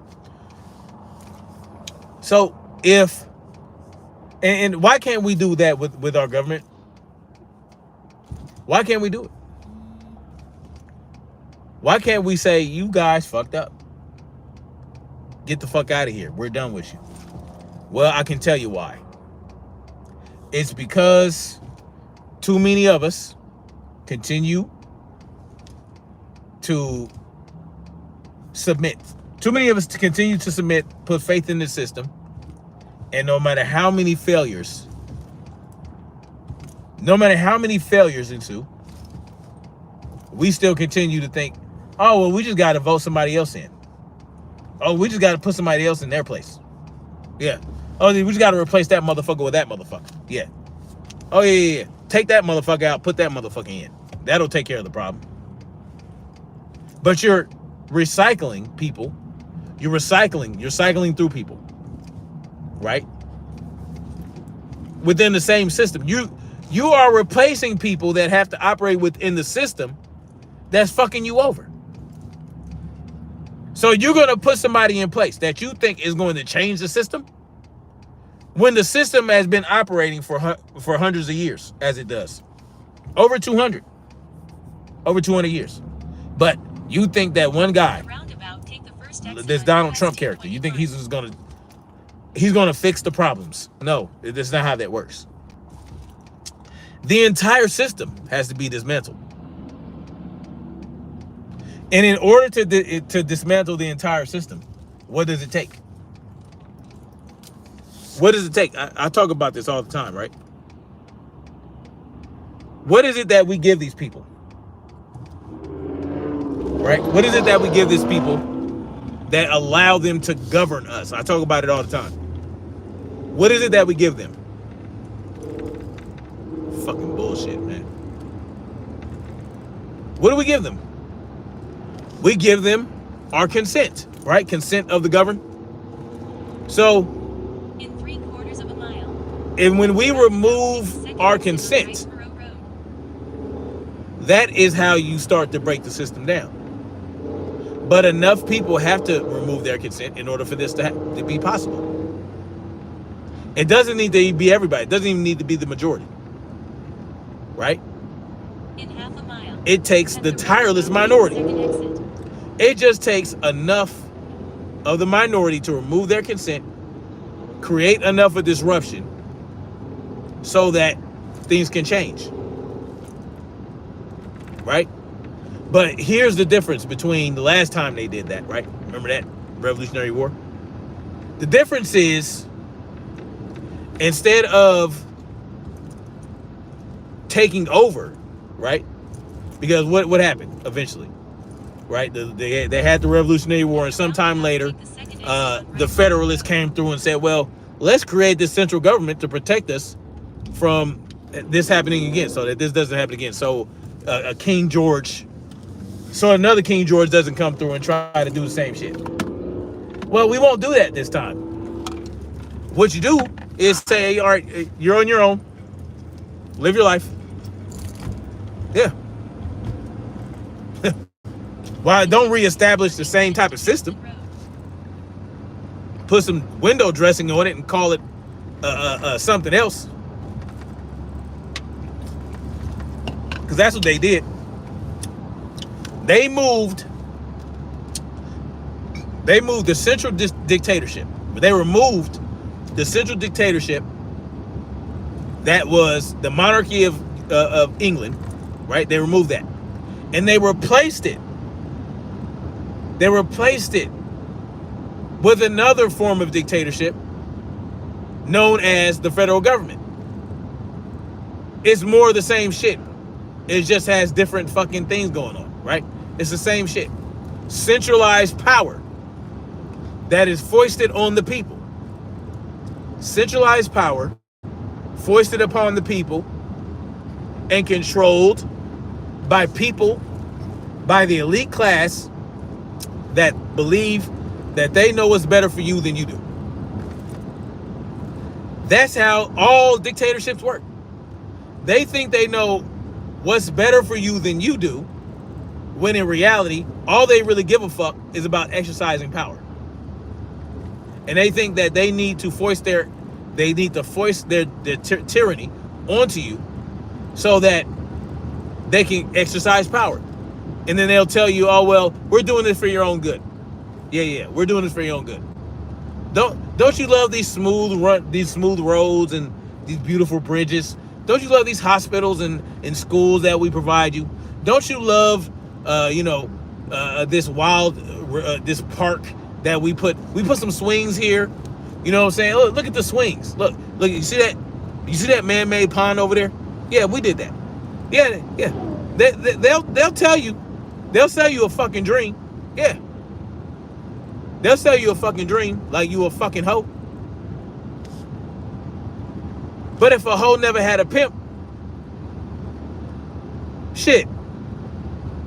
So if and why can't we do that with our government? Why can't we do it? Why can't we say, you guys fucked up? Get the fuck out of here. We're done with you. Well, I can tell you why. It's because too many of us continue to submit. Too many of us to continue to submit, put faith in the system, and no matter how many failures ensue, we still continue to think, oh, well, we just got to vote somebody else in. Oh, we just got to put somebody else in their place. Yeah. Oh, we just got to replace that motherfucker with that motherfucker. Yeah. Oh, yeah. Take that motherfucker out, put that motherfucker in. That'll take care of the problem. But you're recycling people. You're cycling through people. Right? Within the same system. You are replacing people that have to operate within the system that's fucking you over. So you're going to put somebody in place that you think is going to change the system when the system has been operating for hundreds of years, as it does. Over 200 years. But you think that one guy, this Donald Trump character, you think he's going to fix the problems. No, that's not how that works. The entire system has to be dismantled. And in order to dismantle the entire system, what does it take? What does it take? I talk about this all the time, right? What is it that we give these people? Right? What is it that we give these people that allow them to govern us? I talk about it all the time. What is it that we give them? Fucking bullshit, man. What do we give them? We give them our consent, right? Consent of the governed. So,
in 3/4 of a mile,
and when we remove our consent, that is how you start to break the system down. But enough people have to remove their consent in order for this to be possible. It doesn't need to be everybody. It doesn't even need to be the majority. Right?
In half a mile,
it takes the tireless minority. It just takes enough of the minority to remove their consent, create enough of disruption so that things can change. Right? But here's the difference between the last time they did that, right? Remember that Revolutionary War? The difference is, instead of taking over, right? Because what happened eventually, right? They had the Revolutionary War, and sometime later, the Federalists came through and said, well, let's create this central government to protect us from this happening again, so that this doesn't happen again. So another King George doesn't come through and try to do the same shit. Well, we won't do that this time. What you do is say, all right, you're on your own. Live your life. Yeah. Why don't reestablish the same type of system? Put some window dressing on it and call it something else. Because that's what they did. They moved the central dictatorship. They removed the central dictatorship that was the monarchy of England, right? They removed that. And they replaced it. They replaced it with another form of dictatorship known as the federal government. It's more the same shit. It just has different fucking things going on, right? It's the same shit. Centralized power that is foisted on the people. centralized power foisted upon the people and controlled by people, by the elite class that believe that they know what's better for you than you do. That's how all dictatorships work. They think they know what's better for you than you do, when in reality, all they really give a fuck is about exercising power. And they think that they need to foist their tyranny onto you so that they can exercise power. And then they'll tell you, oh, well, we're doing this for your own good. Yeah, we're doing this for your own good. Don't you love these smooth roads and these beautiful bridges? Don't you love these hospitals and schools that we provide you? Don't you love, this this park that we put some swings here? You know what I'm saying? Look at the swings. Look, you see that? You see that man-made pond over there? Yeah, we did that. Yeah. They'll tell you. They'll sell you a fucking dream. Yeah. They'll sell you a fucking dream like you a fucking hoe. But if a hoe never had a pimp, shit,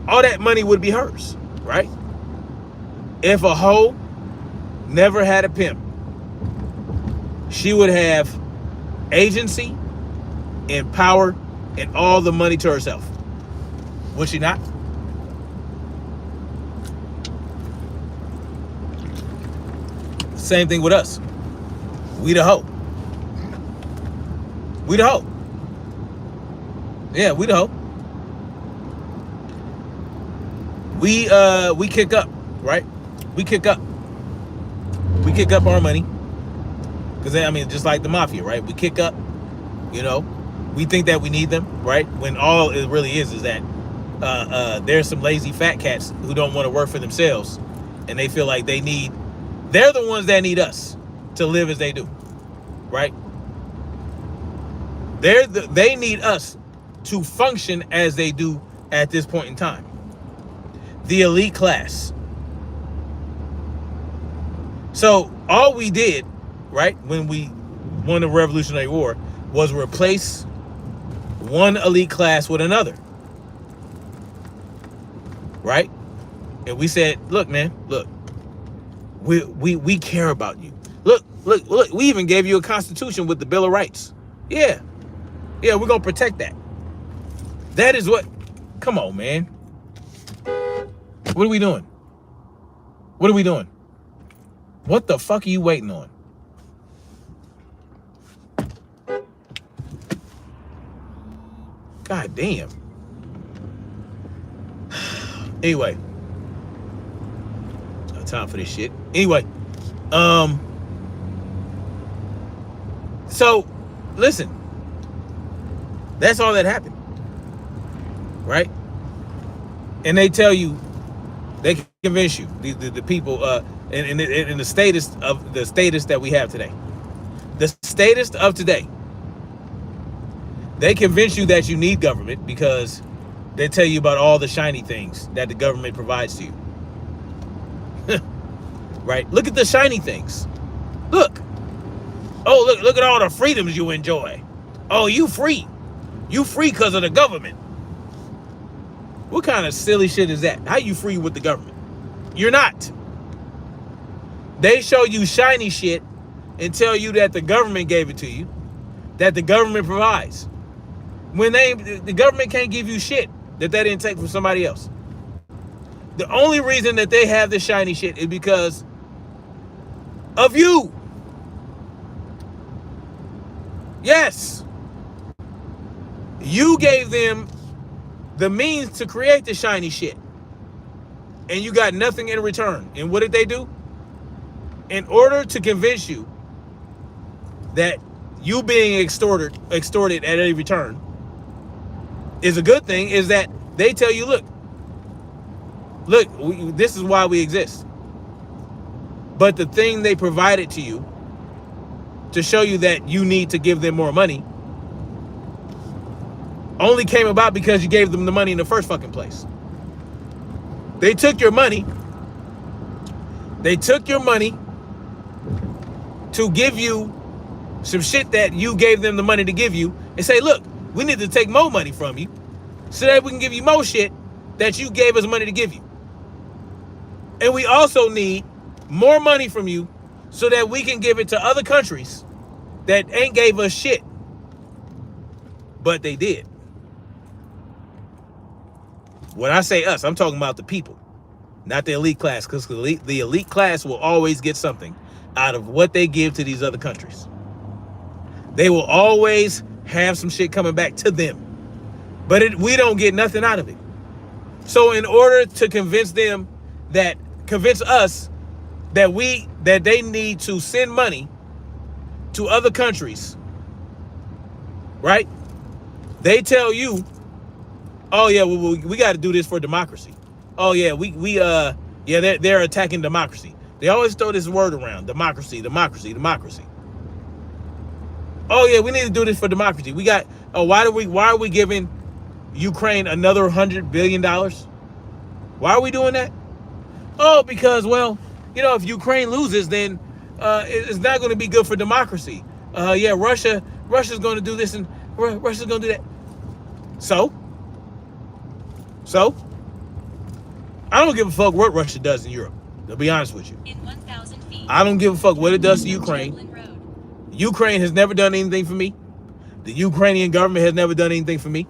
all that money would be hers, right? If a hoe never had a pimp, she would have agency and power and all the money to herself. Would she not? Same thing with us. We the hoe. We the hoe. Yeah, we the hoe. We kick up, right? We kick up our money. Because, I mean, just like the mafia, right? We kick up, we think that we need them, right? When all it really is that there's some lazy fat cats who don't want to work for themselves. And they feel like they're the ones that need us to live as they do, right? They need us to function as they do at this point in time. The elite class. So all we did, right, when we won the Revolutionary War was replace one elite class with another. Right? And we said, look, man, look. We care about you. Look, we even gave you a constitution with the Bill of Rights. Yeah, we're going to protect that. That is what, come on, man. What are we doing? What are we doing? What the fuck are you waiting on? God damn. Anyway. Time for this shit. Anyway, so listen, that's all that happened, right? And they tell you, they can convince you, the people, in the status that we have today, the status of today, they convince you that you need government because they tell you about all the shiny things that the government provides to you. Right? Look at the shiny things. Look. Oh, look at all the freedoms you enjoy. Oh, you free. You free because of the government. What kind of silly shit is that? How you free with the government? You're not. They show you shiny shit and tell you that the government gave it to you, that the government provides. When the government can't give you shit that they didn't take from somebody else. The only reason that they have this shiny shit is because of you. Yes. You gave them the means to create the shiny shit. And you got nothing in return. And what did they do? In order to convince you that you being extorted at any return is a good thing, is that they tell you, look, this is why we exist. But the thing they provided to you to show you that you need to give them more money only came about because you gave them the money in the first fucking place. They took your money. They took your money to give you some shit that you gave them the money to give you and say, look, we need to take more money from you so that we can give you more shit that you gave us money to give you. And we also need more money from you so that we can give it to other countries that ain't gave us shit. But they did. When I say us, I'm talking about the people, not the elite class, because the elite class will always get something out of what they give to these other countries. They will always have some shit coming back to them. But we don't get nothing out of it. So in order to convince us that they need to send money to other countries, right? They tell you, oh yeah, we got to do this for democracy. Oh yeah, they're attacking democracy. They always throw this word around, democracy, democracy, democracy. Oh yeah, we need to do this for democracy. Why are we giving Ukraine another $100 billion? Why are we doing that? Oh, because, well, if Ukraine loses, then it's not going to be good for democracy. Russia's going to do this and Russia's going to do that. So, I don't give a fuck what Russia does in Europe, to be honest with you.
In 1,000 feet.
I don't give a fuck what it does to Ukraine. Ukraine has never done anything for me. The Ukrainian government has never done anything for me.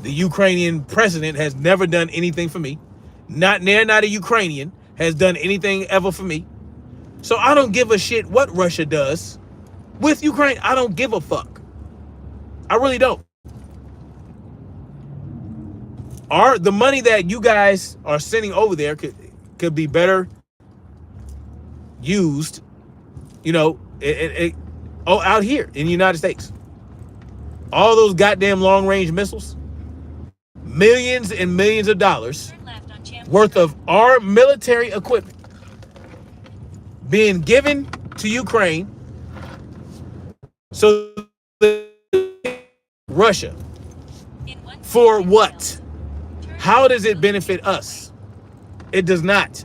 The Ukrainian president has never done anything for me. Not a Ukrainian has done anything ever for me. So I don't give a shit what Russia does with Ukraine. I don't give a fuck. I really don't. The money that you guys are sending over there could be better used, out here in the United States. All those goddamn long-range missiles, millions and millions of dollars worth of our military equipment being given to Ukraine so Russia. For what? How does it benefit us? It does not.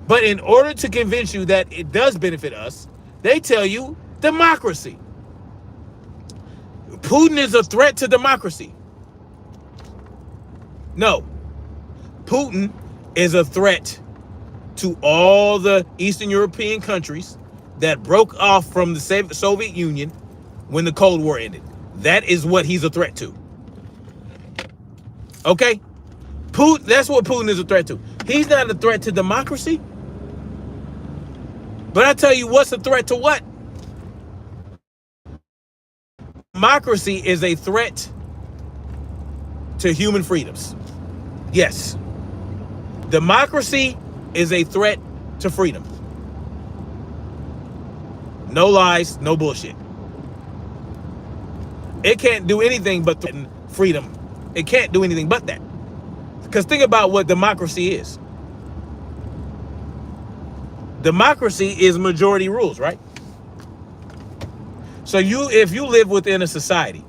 But in order to convince you that it does benefit us, they tell you democracy. Putin is a threat to democracy. No. Putin is a threat to all the Eastern European countries that broke off from the Soviet Union when the Cold War ended. That is what he's a threat to. Okay? That's what Putin is a threat to. He's not a threat to democracy. But I tell you what's a threat to what? Democracy is a threat to human freedoms. Yes. Democracy is a threat to freedom. No lies, no bullshit. It can't do anything but threaten freedom. It can't do anything but that. Because think about what democracy is. Democracy is majority rules, right? So if you live within a society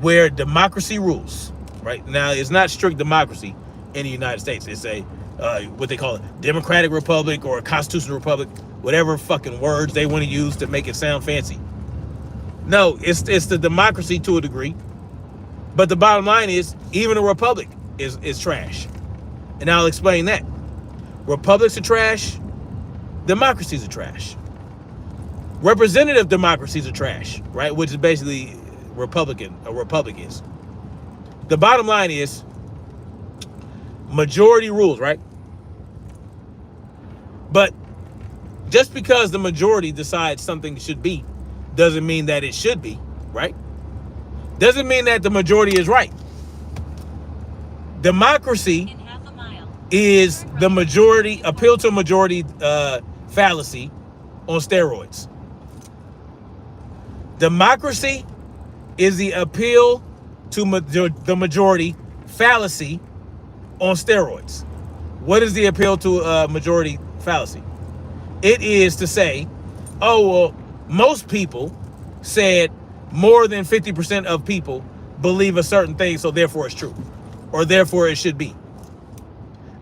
where democracy rules, right? Now, it's not strict democracy in the United States. It's a what they call a democratic republic or a constitutional republic, whatever fucking words they want to use to make it sound fancy. No, it's the democracy to a degree. But the bottom line is, even a republic is trash. And I'll explain that. Republics are trash. Democracies are trash. Representative democracies are trash, right? Which is basically a republic is. The bottom line is majority rules, right? But just because the majority decides something should be doesn't mean that it should be, right? Doesn't mean that the majority is right. Democracy is the majority, appeal to majority fallacy on steroids. Democracy is the appeal to the majority fallacy on steroids. What is the appeal to majority fallacy? It is to say, oh, well, most people said more than 50% of people believe a certain thing, so therefore it's true, or therefore it should be.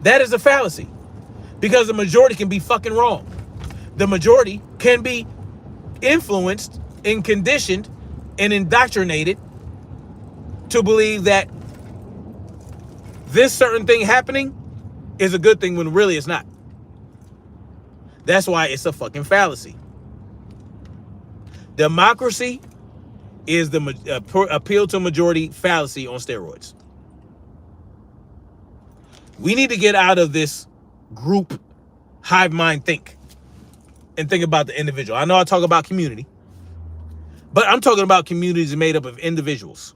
That is a fallacy, because the majority can be fucking wrong. The majority can be influenced and conditioned and indoctrinated to believe that this certain thing happening is a good thing when really it's not. That's why it's a fucking fallacy. Democracy is the appeal to majority fallacy on steroids. We need to get out of this group hive mind think and think about the individual. I know I talk about community, but I'm talking about communities made up of individuals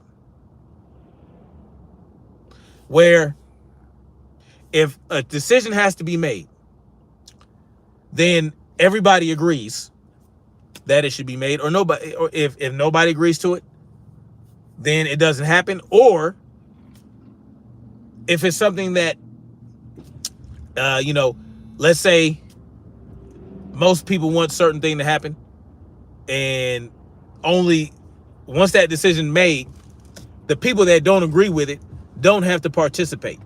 where if a decision has to be made, then everybody agrees that it should be made, or nobody, or if nobody agrees to it, then it doesn't happen. Or if it's something that, let's say most people want certain thing to happen, and only once that decision made, the people that don't agree with it don't have to participate.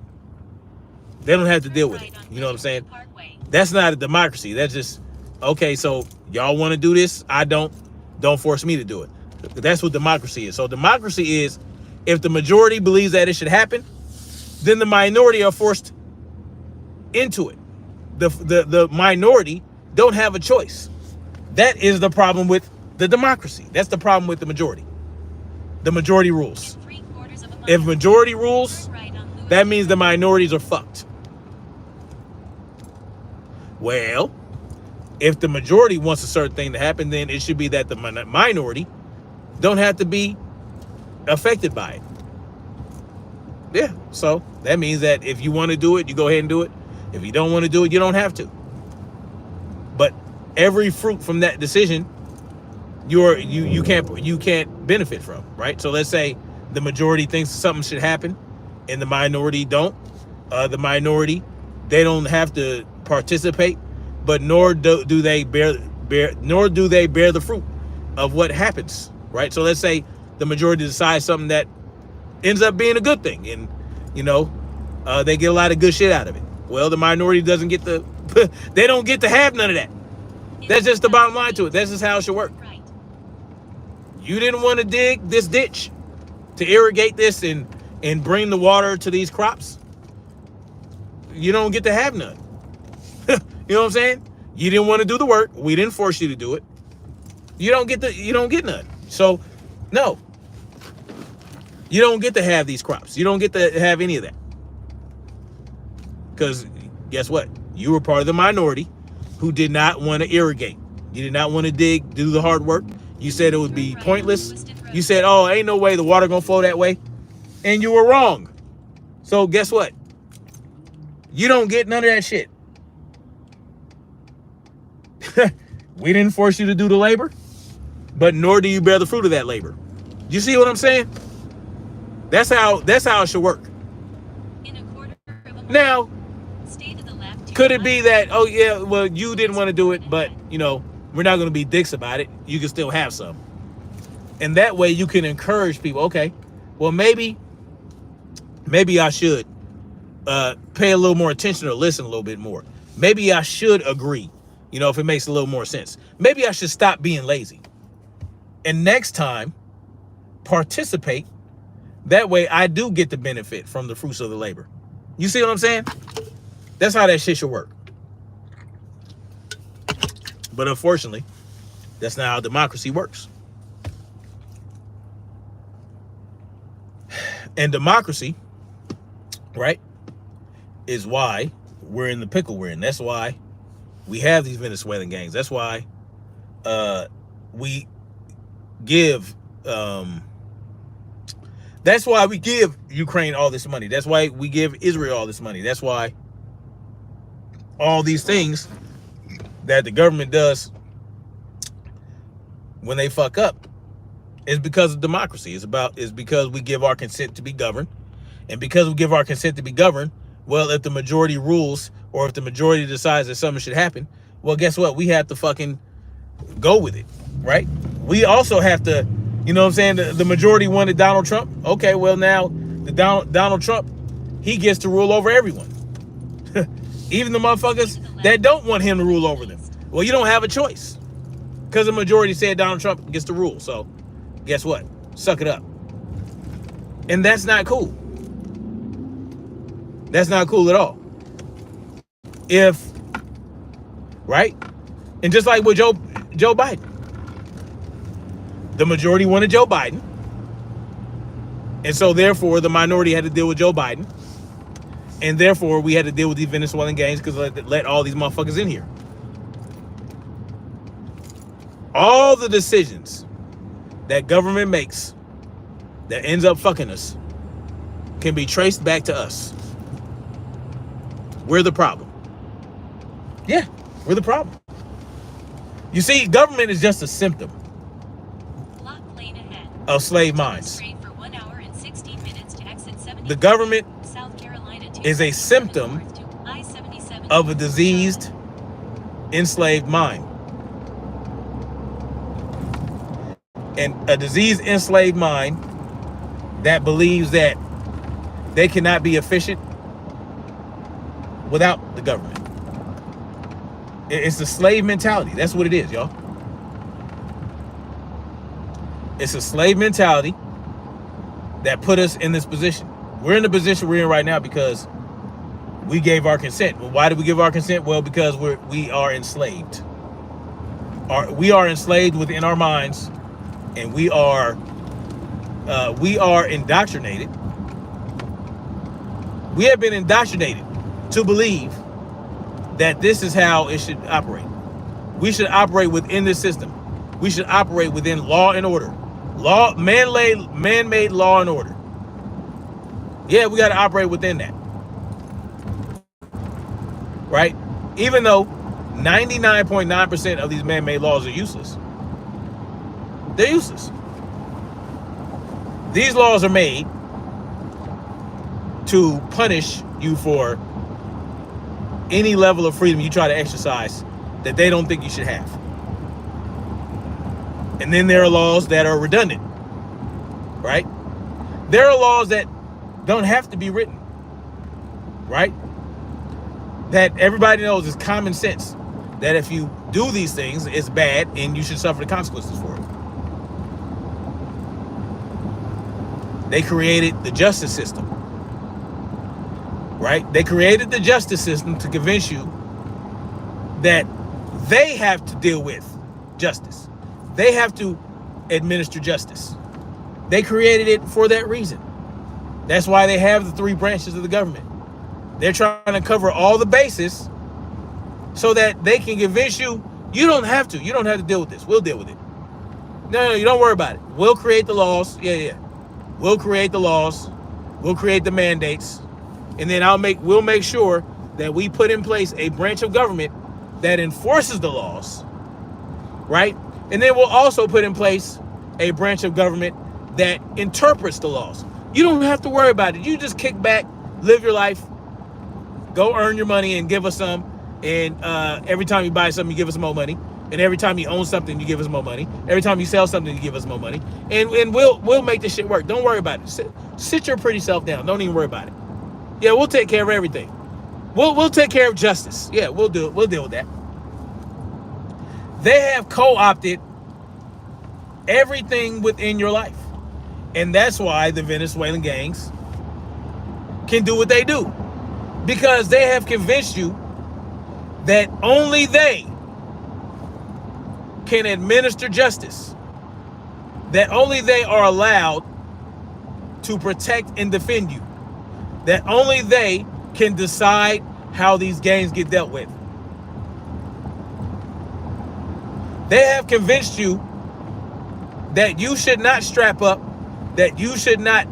They don't have to deal with it. You know what I'm saying? That's not a democracy. That's just, okay, so y'all want to do this? I don't force me to do it. That's what democracy is. So democracy is, if the majority believes that it should happen, then the minority are forced into it. The minority don't have a choice. That is the problem with the democracy. That's the problem with the majority. The majority rules. If majority rules, that means the minorities are fucked. Well, if the majority wants a certain thing to happen, then it should be that the minority don't have to be affected by it. Yeah, so that means that if you want to do it, you go ahead and do it. If you don't want to do it, you don't have to. But every fruit from that decision, you can't benefit from, right? So let's say the majority thinks something should happen, and the minority don't. The minority, they don't have to participate, but nor do they bear the fruit of what happens, right? So let's say the majority decides something that ends up being a good thing, and they get a lot of good shit out of it. Well, the minority doesn't get they don't get to have none of that. That's just the bottom line to it. That's just how it should work. You didn't want to dig this ditch to irrigate this and bring the water to these crops. You don't get to have none. You know what I'm saying? You didn't want to do the work. We didn't force you to do it. You don't get none. So, no. You don't get to have these crops. You don't get to have any of that. Because guess what? You were part of the minority who did not want to irrigate. You did not want to dig, do the hard work. You said it would be pointless. You said, oh, ain't no way the water gonna flow that way. And you were wrong. So guess what? You don't get none of that shit. We didn't force you to do the labor, but nor do you bear the fruit of that labor. You see what I'm saying? That's how it should work. Now, could it be that, oh yeah, well, you didn't want to do it, but we're not going to be dicks about it. You can still have some. And that way you can encourage people, okay, well, maybe I should pay a little more attention or listen a little bit more. Maybe I should agree, if it makes a little more sense. Maybe I should stop being lazy. And next time, participate. That way I do get the benefit from the fruits of the labor. You see what I'm saying? That's how that shit should work. But unfortunately, that's not how democracy works. And democracy, right, is why we're in the pickle we're in. That's why we have these Venezuelan gangs. That's why we give Ukraine all this money. That's why we give Israel all this money. That's why all these things that the government does when they fuck up is because of democracy. It's because we give our consent to be governed. And because we give our consent to be governed, well, if the majority rules or if the majority decides that something should happen, well, guess what? We have to fucking go with it, right? We also have to, you know what I'm saying? The majority wanted Donald Trump. Okay, well, now the Donald Trump, he gets to rule over everyone. Even the motherfuckers that don't want him to rule over them. Well, you don't have a choice. because the majority said Donald Trump gets to rule. So guess what? Suck it up. And that's not cool. That's not cool at all. Right? And just like with Joe Biden, the majority wanted Joe Biden. And so therefore the minority had to deal with Joe Biden. And therefore we had to deal with these Venezuelan gangs because let all these motherfuckers in here. All the decisions that government makes that ends up fucking us can be traced back to us. We're the problem. Yeah, we're the problem. You see, government is just a symptom of slave minds. The government is a symptom of a diseased, enslaved mind. And a diseased, enslaved mind that believes that they cannot be efficient without the government. It's a slave mentality. That's what it is, y'all. It's a slave mentality that put us in this position. We're in the position we're in right now because we gave our consent. Well, why did we give our consent? Well, because we are enslaved. We are enslaved within our minds, and we are indoctrinated. We have been indoctrinated to believe that this is how it should operate. We should operate within this system. We should operate within law and order. Man-made law and order. Yeah, we got to operate within that. Right? Even though 99.9% of these man-made laws are useless. They're useless. These laws are made to punish you for any level of freedom you try to exercise that they don't think you should have. And then there are laws that are redundant, right? There are laws that don't have to be written, right? That everybody knows is common sense, that if you do these things, it's bad and you should suffer the consequences for it. They created the justice system, right? They created the justice system to convince you that they have to deal with justice. They have to administer justice. They created it for that reason. That's why they have the three branches of the government. They're trying to cover all the bases so that they can convince you, you don't have to deal with this. We'll deal with it. No, you don't worry about it. We'll create the laws. Yeah. We'll create the laws. We'll create the mandates. And then we'll make sure that we put in place a branch of government that enforces the laws, right? And then we'll also put in place a branch of government that interprets the laws. You don't have to worry about it. You just kick back, live your life, go earn your money and give us some. And every time you buy something, you give us more money. And every time you own something, you give us more money. Every time you sell something, you give us more money. And we'll make this shit work. Don't worry about it. Sit your pretty self down. Don't even worry about it. Yeah, we'll take care of everything. We'll take care of justice. Yeah, we'll do it. We'll deal with that. They have co-opted everything within your life. And that's why the Venezuelan gangs can do what they do. Because they have convinced you that only they can administer justice. That only they are allowed to protect and defend you. That only they can decide how these gangs get dealt with. They have convinced you that you should not strap up, that you should not,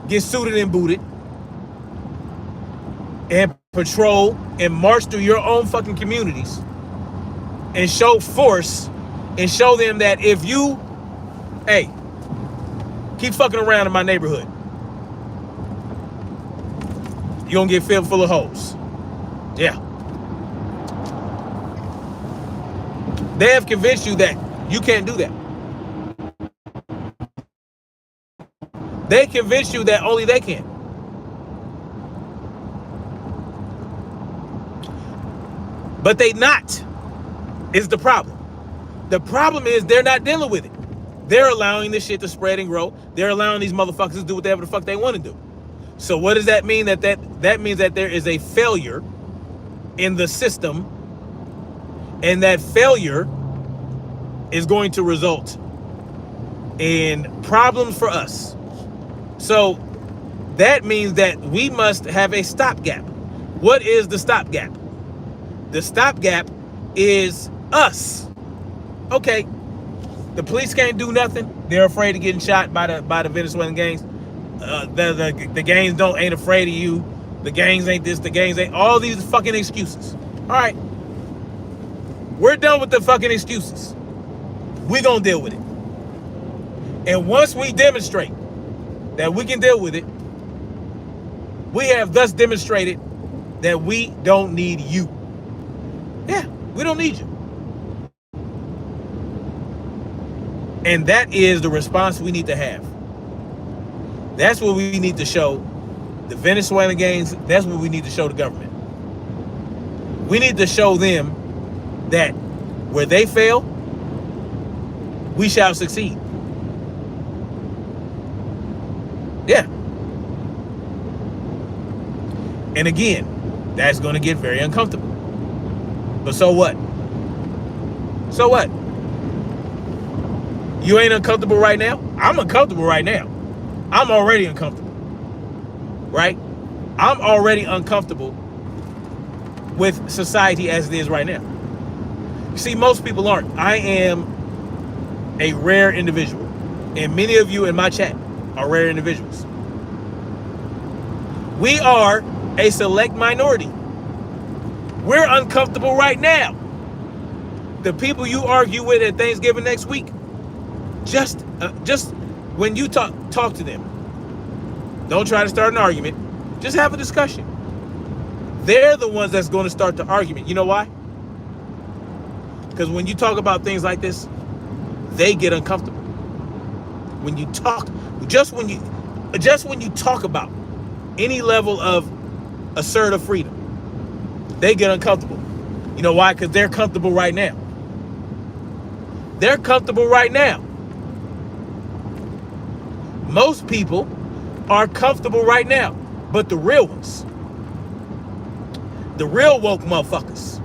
get suited and booted and patrol and march through your own fucking communities and show force and show them that if you, keep fucking around in my neighborhood, you're gonna get filled full of holes. Yeah. They have convinced you that you can't do that. They convinced you that only they can. But they not. is the problem. The problem is they're not dealing with it. They're allowing this shit to spread and grow. They're allowing these motherfuckers to do whatever the fuck they want to do. So what does that mean? That means that there is a failure in the system, and that failure is going to result in problems for us. So that means that we must have a stopgap. What is the stopgap? The stopgap is us. Okay, the police can't do nothing. They're afraid of getting shot by the Venezuelan gangs. The gangs ain't afraid of you. The gangs ain't this. The gangs ain't all these fucking excuses. All right, we're done with the fucking excuses. We gonna deal with it. And once we demonstrate that we can deal with it, we have thus demonstrated that we don't need you. Yeah, we don't need you. And that is the response we need to have. That's what we need to show the Venezuelan gangs. That's what we need to show the government. We need to show them that where they fail, we shall succeed. Yeah. And again, that's going to get very uncomfortable. But so what? So what? You ain't uncomfortable right now? I'm uncomfortable right now. I'm already uncomfortable. Right? I'm already uncomfortable with society as it is right now. You see, most people aren't. I am a rare individual. And many of you in my chat are rare individuals. We are a select minority. We're uncomfortable right now. The people you argue with at Thanksgiving next week, just when you talk to them, don't try to start an argument. Just have a discussion. They're the ones that's going to start the argument. You know why? Because when you talk about things like this, they get uncomfortable. When you talk, just when you talk about any level of assertive freedom, they get uncomfortable. You know why? Because they're comfortable right now. They're comfortable right now. Most people are comfortable right now, but the real ones, the real woke motherfuckers,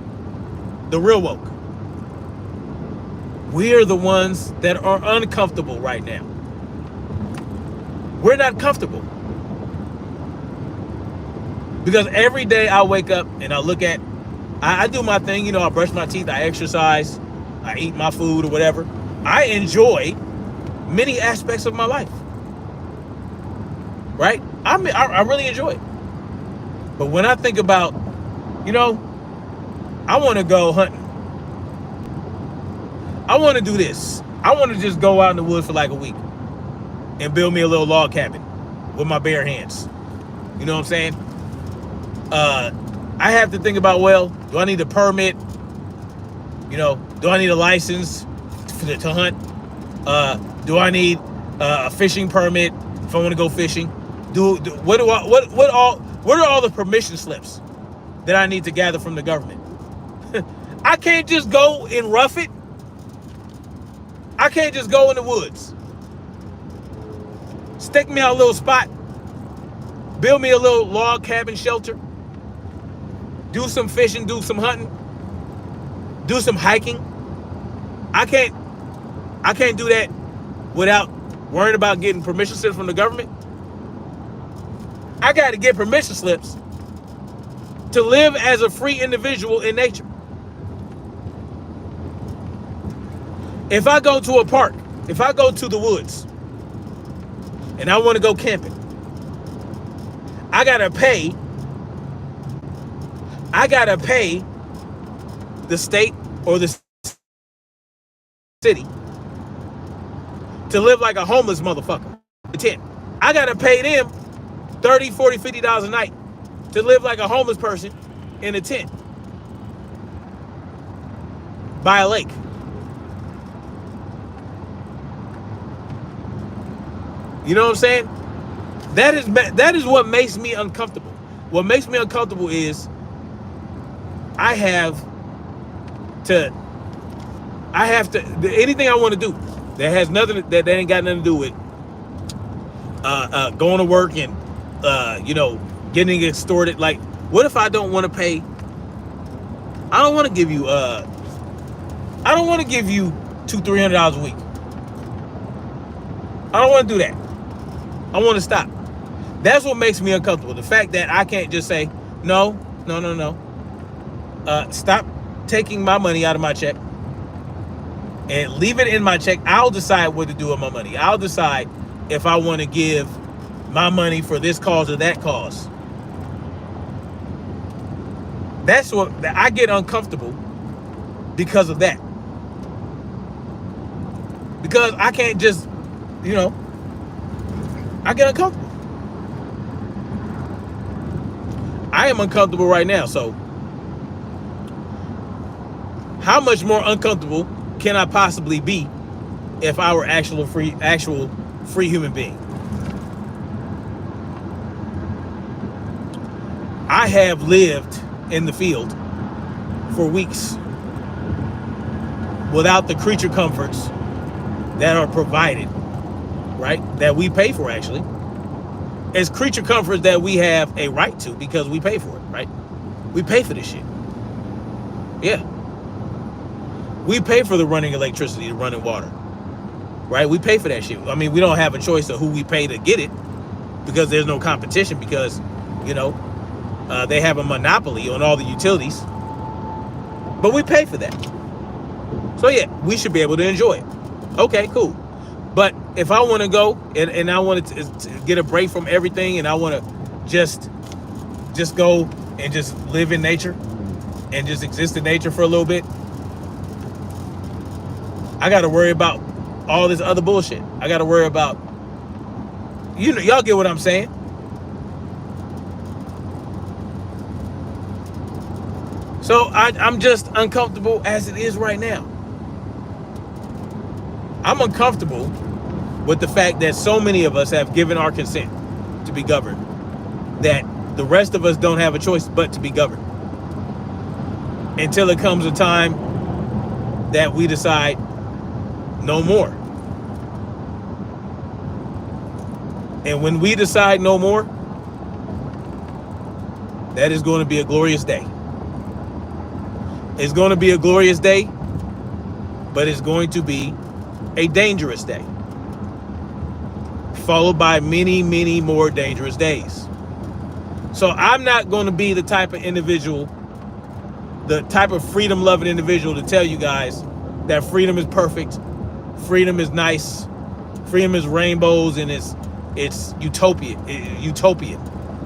the real woke, we're the ones that are uncomfortable right now. We're not comfortable. Because every day I wake up and I look at, I do my thing, I brush my teeth, I exercise, I eat my food or whatever. I enjoy many aspects of my life. Right? I really enjoy it. But when I think about, I want to go hunting. I want to do this. I want to just go out in the woods for like a week and build me a little log cabin with my bare hands. You know what I'm saying? I have to think about, well, do I need a permit? Do I need a license to hunt? Do I need a fishing permit if I want to go fishing? What are all the permission slips that I need to gather from the government? I can't just go and rough it. I can't just go in the woods. Stick me out a little spot. Build me a little log cabin shelter. Do some fishing, do some hunting. Do some hiking. I can't do that without worrying about getting permission slips from the government. I got to get permission slips to live as a free individual in nature. If I go to a park, if I go to the woods, and I want to go camping, I gotta pay the state or the city to live like a homeless motherfucker. The tent. I gotta pay them $30, $40, $50 a night to live like a homeless person in a tent by a lake. You know what I'm saying? That is what makes me uncomfortable. What makes me uncomfortable is I have to I have to, anything I want to do that has nothing, that ain't got nothing to do with going to work and, getting extorted. Like, what if I don't want to pay? I don't want to give you, I don't want to give you $200-300 a week. I don't want to do that. I want to stop. That's what makes me uncomfortable. The fact that I can't just say, no. Stop taking my money out of my check and leave it in my check. I'll decide what to do with my money. I'll decide if I want to give my money for this cause or that cause. That's what I get uncomfortable because of that. Because I can't just, I get uncomfortable. I am uncomfortable right now. So how much more uncomfortable can I possibly be if I were actual free human being? I have lived in the field for weeks without the creature comforts that are provided, right? That we pay for, actually. It's creature comforts that we have a right to because we pay for it, right? We pay for this shit. Yeah. We pay for the running electricity, the running water, right? We pay for that shit. I mean, we don't have a choice of who we pay to get it because there's no competition because, they have a monopoly on all the utilities. But we pay for that. So yeah, we should be able to enjoy it. Okay, cool. But if I want to go and I want to get a break from everything and I want to just go and just live in nature and just exist in nature for a little bit, I got to worry about all this other bullshit. I got to worry about, y'all get what I'm saying? So I'm just uncomfortable as it is right now. I'm uncomfortable with the fact that so many of us have given our consent to be governed, that the rest of us don't have a choice but to be governed until it comes a time that we decide no more. And when we decide no more, that is going to be a glorious day. It's going to be a glorious day, but it's going to be a dangerous day, followed by many, many more dangerous days. So I'm not going to be the type of individual, the type of freedom-loving individual to tell you guys that freedom is perfect, freedom is nice, freedom is rainbows, and it's utopian.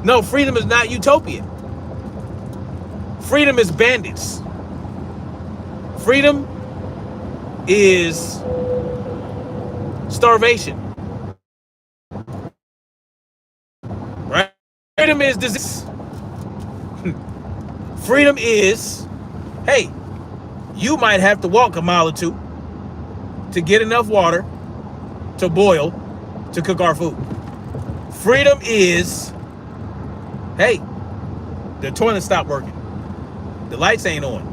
No, freedom is not utopian. Freedom is bandits. Freedom is starvation. Right? Freedom is disease. Freedom is, hey, you might have to walk a mile or two to get enough water to boil to cook our food. Freedom is, hey, the toilet stopped working. The lights ain't on.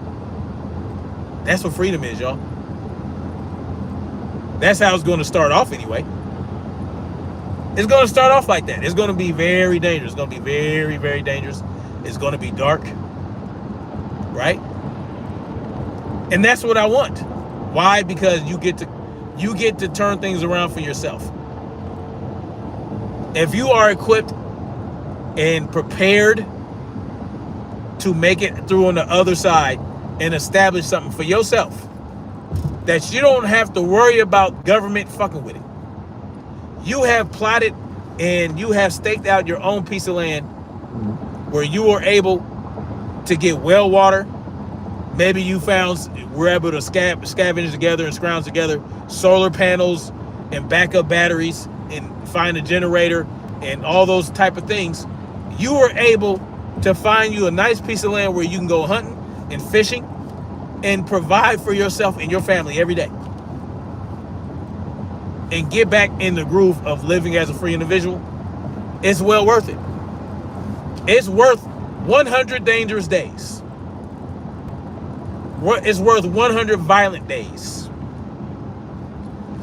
That's what freedom is, y'all. That's how it's going to start off anyway. It's going to start off like that. It's going to be very dangerous. It's going to be very, very dangerous. It's going to be dark. Right? And that's what I want. Why? Because you get to turn things around for yourself. If you are equipped and prepared to make it through on the other side and establish something for yourself, that you don't have to worry about government fucking with it. You have plotted and you have staked out your own piece of land where you are able to get well water. Maybe you were able to scavenge together and scrounge together solar panels and backup batteries and find a generator and all those type of things. You were able to find you a nice piece of land where you can go hunting and fishing and provide for yourself and your family every day. And get back in the groove of living as a free individual. It's well worth it. It's worth 100 dangerous days. It's worth 100 violent days.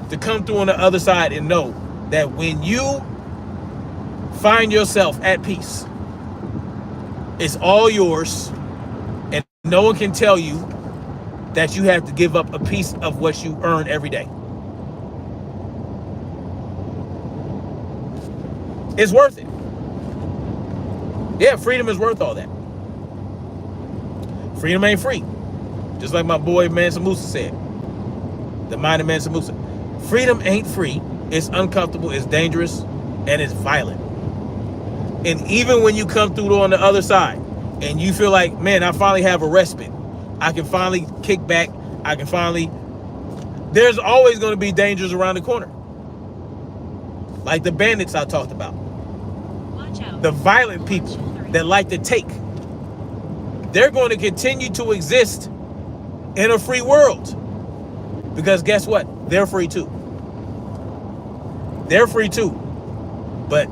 to come through on the other side and know that when you find yourself at peace, it's all yours, and no one can tell you that you have to give up a piece of what you earn every day. It's worth it. Yeah, freedom is worth all that. Freedom ain't free. Just like my boy Mansa Musa said. The mind of Mansa Musa. Freedom ain't free. It's uncomfortable, it's dangerous, and it's violent. And even when you come through on the other side and you feel like, man, I finally have a respite. I can finally kick back. There's always going to be dangers around the corner. Like the bandits I talked about.
Watch out.
The violent people that like to take. They're going to continue to exist in a free world. Because guess what? They're free too. They're free too. But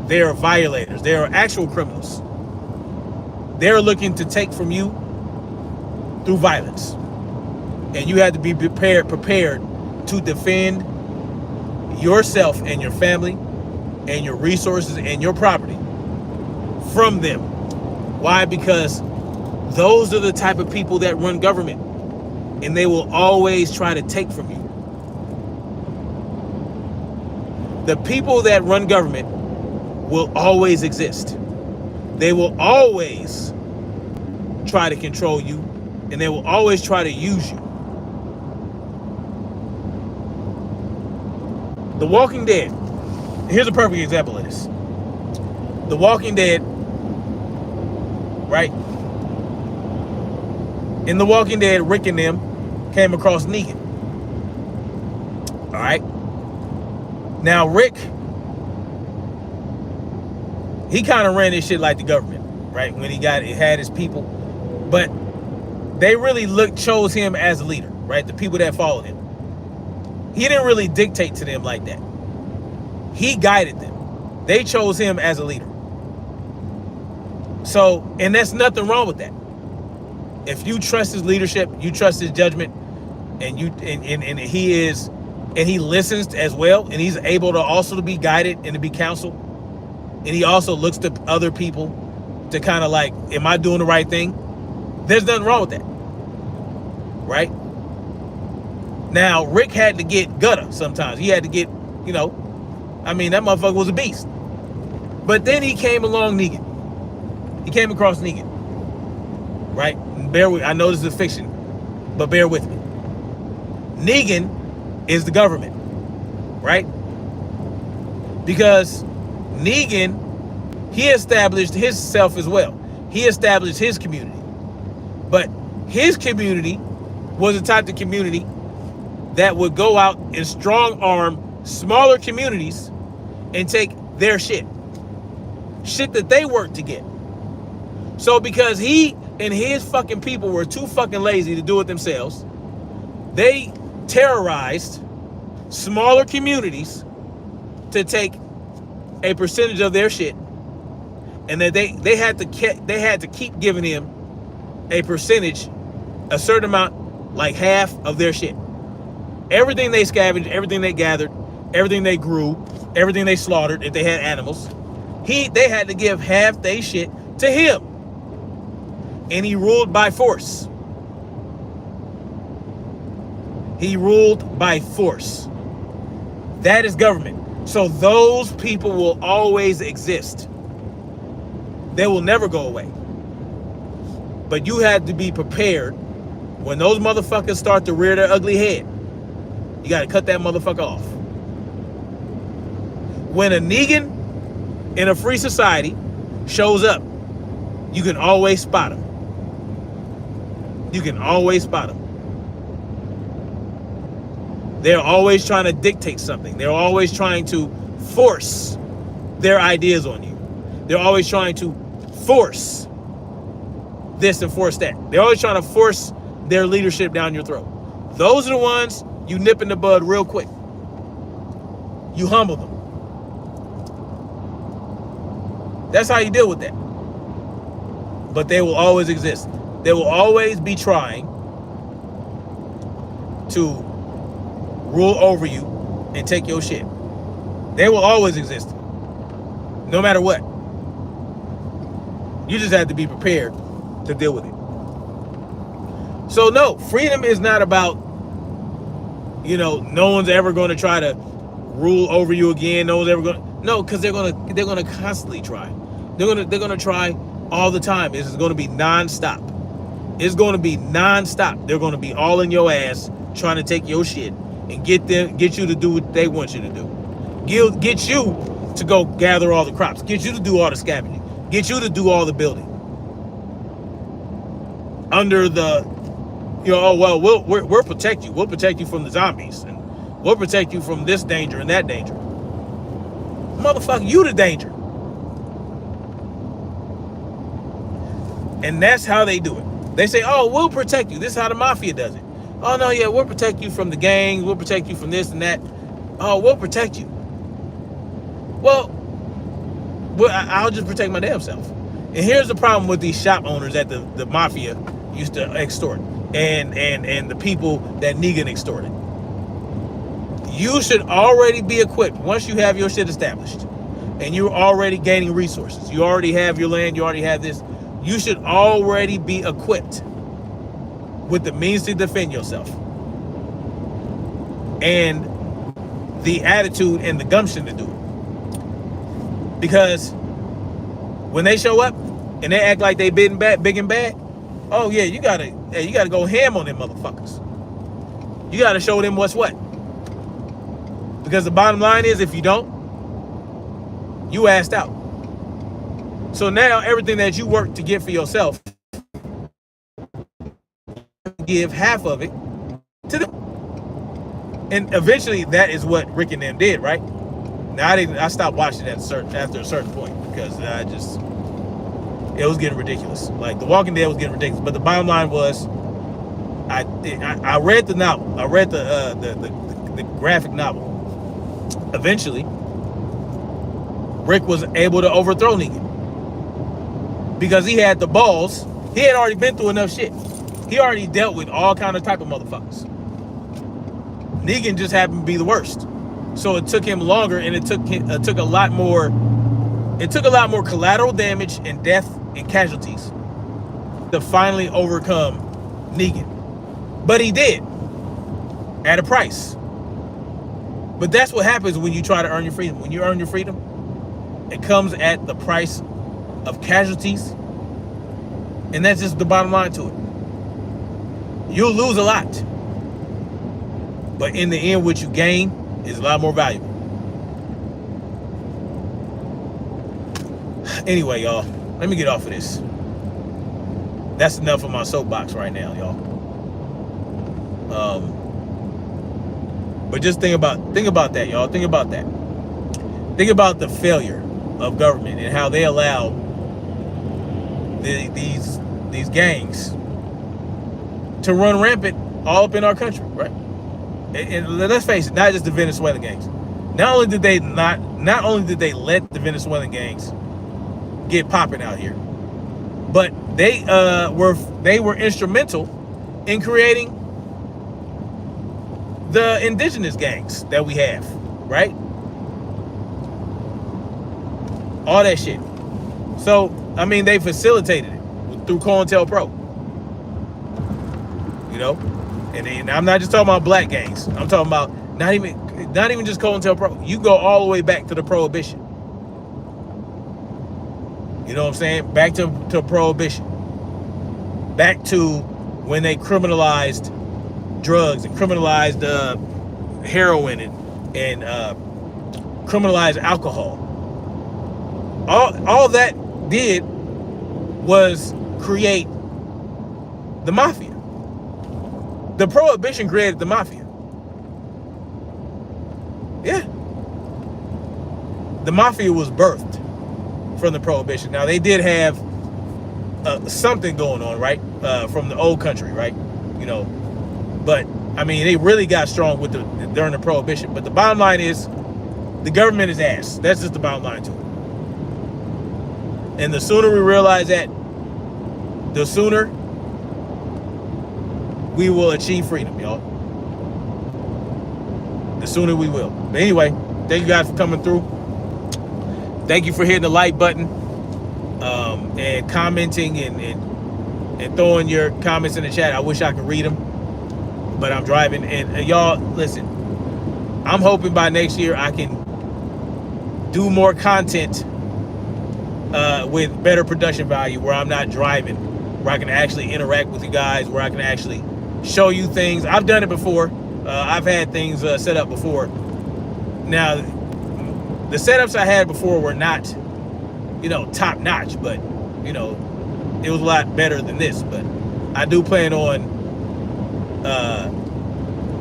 they are violators. They are actual criminals. They're looking to take from you through violence. And you have to be prepared to defend yourself and your family and your resources and your property from them. Why? Because those are the type of people that run government, and they will always try to take from you. The people that run government will always exist. They will always try to control you, and they will always try to use you. The Walking Dead. Here's a perfect example of this. The Walking Dead, right? In The Walking Dead, Rick and them came across Negan. All right? Now, Rick, he kind of ran this shit like the government, right? When he had his people. But they really chose him as a leader, right? The people that followed him. He didn't really dictate to them like that. He guided them. They chose him as a leader. So, and there's nothing wrong with that. If you trust his leadership, you trust his judgment, and he listens as well, and he's able to also to be guided and to be counseled, and he also looks to other people to kind of like, am I doing the right thing? There's nothing wrong with that, right? Now, Rick had to get gutter sometimes. He had to get, that motherfucker was a beast. But then he came along Negan. He came across Negan, right? I know this is fiction, but bear with me. Negan is the government, right? Because Negan, he established himself as well. He established his community. But his community was the type of community that would go out and strong arm smaller communities and take their shit that they worked to get. So because he and his fucking people were too fucking lazy to do it themselves, they terrorized smaller communities to take a percentage of their shit, and that they had to keep giving him a percentage, a certain amount, like half of their shit. Everything they scavenged, everything they gathered, everything they grew, everything they slaughtered, if they had animals, they had to give half their shit to him. And he ruled by force. He ruled by force. That is government. So those people will always exist. They will never go away. But you have to be prepared when those motherfuckers start to rear their ugly head. You got to cut that motherfucker off. When a Negan in a free society shows up, you can always spot him. You can always spot him. They're always trying to dictate something. They're always trying to force their ideas on you. They're always trying to force this and force that. They're always trying to force their leadership down your throat. Those are the ones you nip in the bud real quick. You humble them. That's how you deal with that. But they will always exist. They will always be trying to rule over you and take your shit. They will always exist, no matter what. You just have to be prepared to deal with it. So no, freedom is not about, no one's ever going to try to rule over you again. No one's ever going to, no, because they're gonna constantly try. They're gonna try all the time. It's going to be nonstop. It's going to be nonstop. They're going to be all in your ass trying to take your shit and get you to do what they want you to do. Get you to go gather all the crops. Get you to do all the scavenging. Get you to do all the building. Under the, we'll protect you. We'll protect you from the zombies, and we'll protect you from this danger and that danger. Motherfucker, you the danger. And that's how they do it. They say, oh, we'll protect you. This is how the mafia does it. Oh, no, yeah, we'll protect you from the gangs. We'll protect you from this and that. Oh, we'll protect you. Well, I'll just protect my damn self. And here's the problem with these shop owners that the mafia used to extort, and the people that Negan extorted. You should already be equipped once you have your shit established, and you're already gaining resources. You already have your land. You already have this. You should already be equipped with the means to defend yourself, and the attitude and the gumption to do it. Because when they show up and they act like they big and bad, oh yeah, you gotta go ham on them motherfuckers. You gotta show them what's what. Because the bottom line is, if you don't, you assed out. So now everything that you work to get for yourself, give half of it to them. And eventually that is what Rick and them did, right? Now I stopped watching after a certain point, because it was getting ridiculous. Like The Walking Dead was getting ridiculous. But the bottom line was, I read the novel. I read the graphic novel. Eventually, Rick was able to overthrow Negan because he had the balls. He had already been through enough shit. He already dealt with all kind of type of motherfuckers. Negan just happened to be the worst. So it took him longer, and it took a lot more collateral damage and death and casualties to finally overcome Negan. But he did, at a price. But that's what happens when you try to earn your freedom. When you earn your freedom, it comes at the price of casualties. And that's just the bottom line to it. You'll lose a lot. But in the end, what you gain is a lot more valuable. Anyway, y'all, let me get off of this. That's enough of my soapbox right now, y'all. But just think about that, y'all. Think about that. Think about the failure of government and how they allow these gangs to run rampant all up in our country, right? And let's face it, not just the Venezuelan gangs. Not only did they let the Venezuelan gangs get popping out here, but they were instrumental in creating the indigenous gangs that we have, right? All that shit. So, I mean, they facilitated it through COINTELPRO. And I'm not just talking about black gangs. I'm talking about not even just COINTELPRO. You go all the way back to the Prohibition. You know what I'm saying? Back to Prohibition. Back to when they criminalized drugs and criminalized heroin and criminalized alcohol. All that did was create the mafia. The Prohibition created the mafia. Yeah. The mafia was birthed from the Prohibition. Now, they did have something going on, right? From the old country, right? But, I mean, they really got strong during the Prohibition. But the bottom line is, the government is ass. That's just the bottom line to it. And the sooner we realize that, the sooner we will achieve freedom, y'all. the sooner we will. But anyway, thank you guys for coming through. Thank you for hitting the like button, and commenting and throwing your comments in the chat. I wish I could read them, but I'm driving. And y'all, listen, I'm hoping by next year I can do more content with better production value, where I'm not driving, where I can actually interact with you guys, where I can actually show you things. I've done it before. I've had things set up before. Now, the setups I had before were not, top notch, but, it was a lot better than this. But I do plan on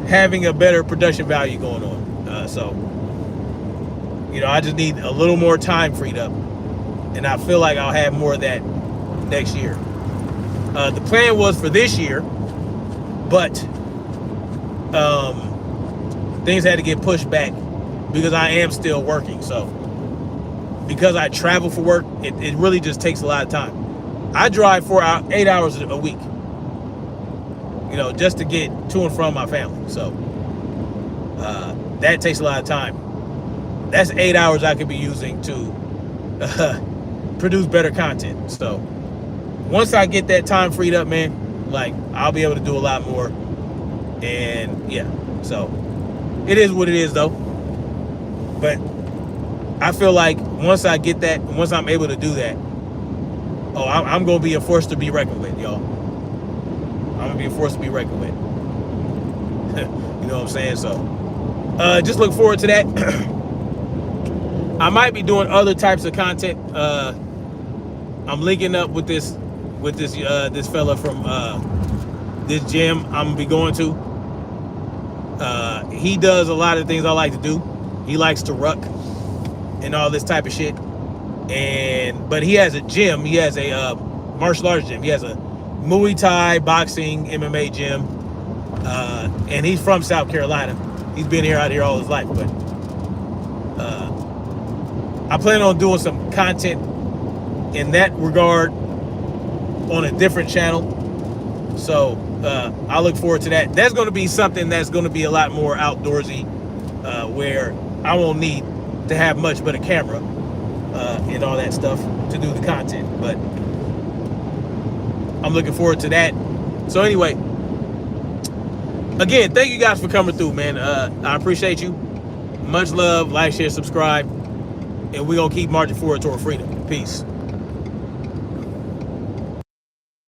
having a better production value going on. So, I just need a little more time freed up. And I feel like I'll have more of that next year. The plan was for this year, but things had to get pushed back because I am still working. So because I travel for work, it really just takes a lot of time. I drive 8 hours a week, just to get to and from my family. So that takes a lot of time. That's 8 hours I could be using to produce better content. So once I get that time freed up, man, I'll be able to do a lot more. And yeah, so it is what it is, though. But I feel like once I get that, once I'm able to do that, I'm gonna be a force to be reckoned with, y'all. I'm gonna be a force to be reckoned with. You know what I'm saying? So just look forward to that. I might be doing other types of content. I'm linking up with this fella from this gym I'm gonna be going to. He does a lot of things I like to do. He likes to ruck and all this type of shit. But he has a gym. He has a martial arts gym. He has a Muay Thai, boxing, MMA gym. And he's from South Carolina. He's been out here all his life. But I plan on doing some content in that regard on a different channel. So I look forward to that. That's going to be something that's going to be a lot more outdoorsy, where I won't need to have much but a camera and all that stuff to do the content. But I'm looking forward to that. So anyway, again, thank you guys for coming through, man. I appreciate you. Much love. Like, share, subscribe. And we're going to keep marching forward toward freedom. Peace.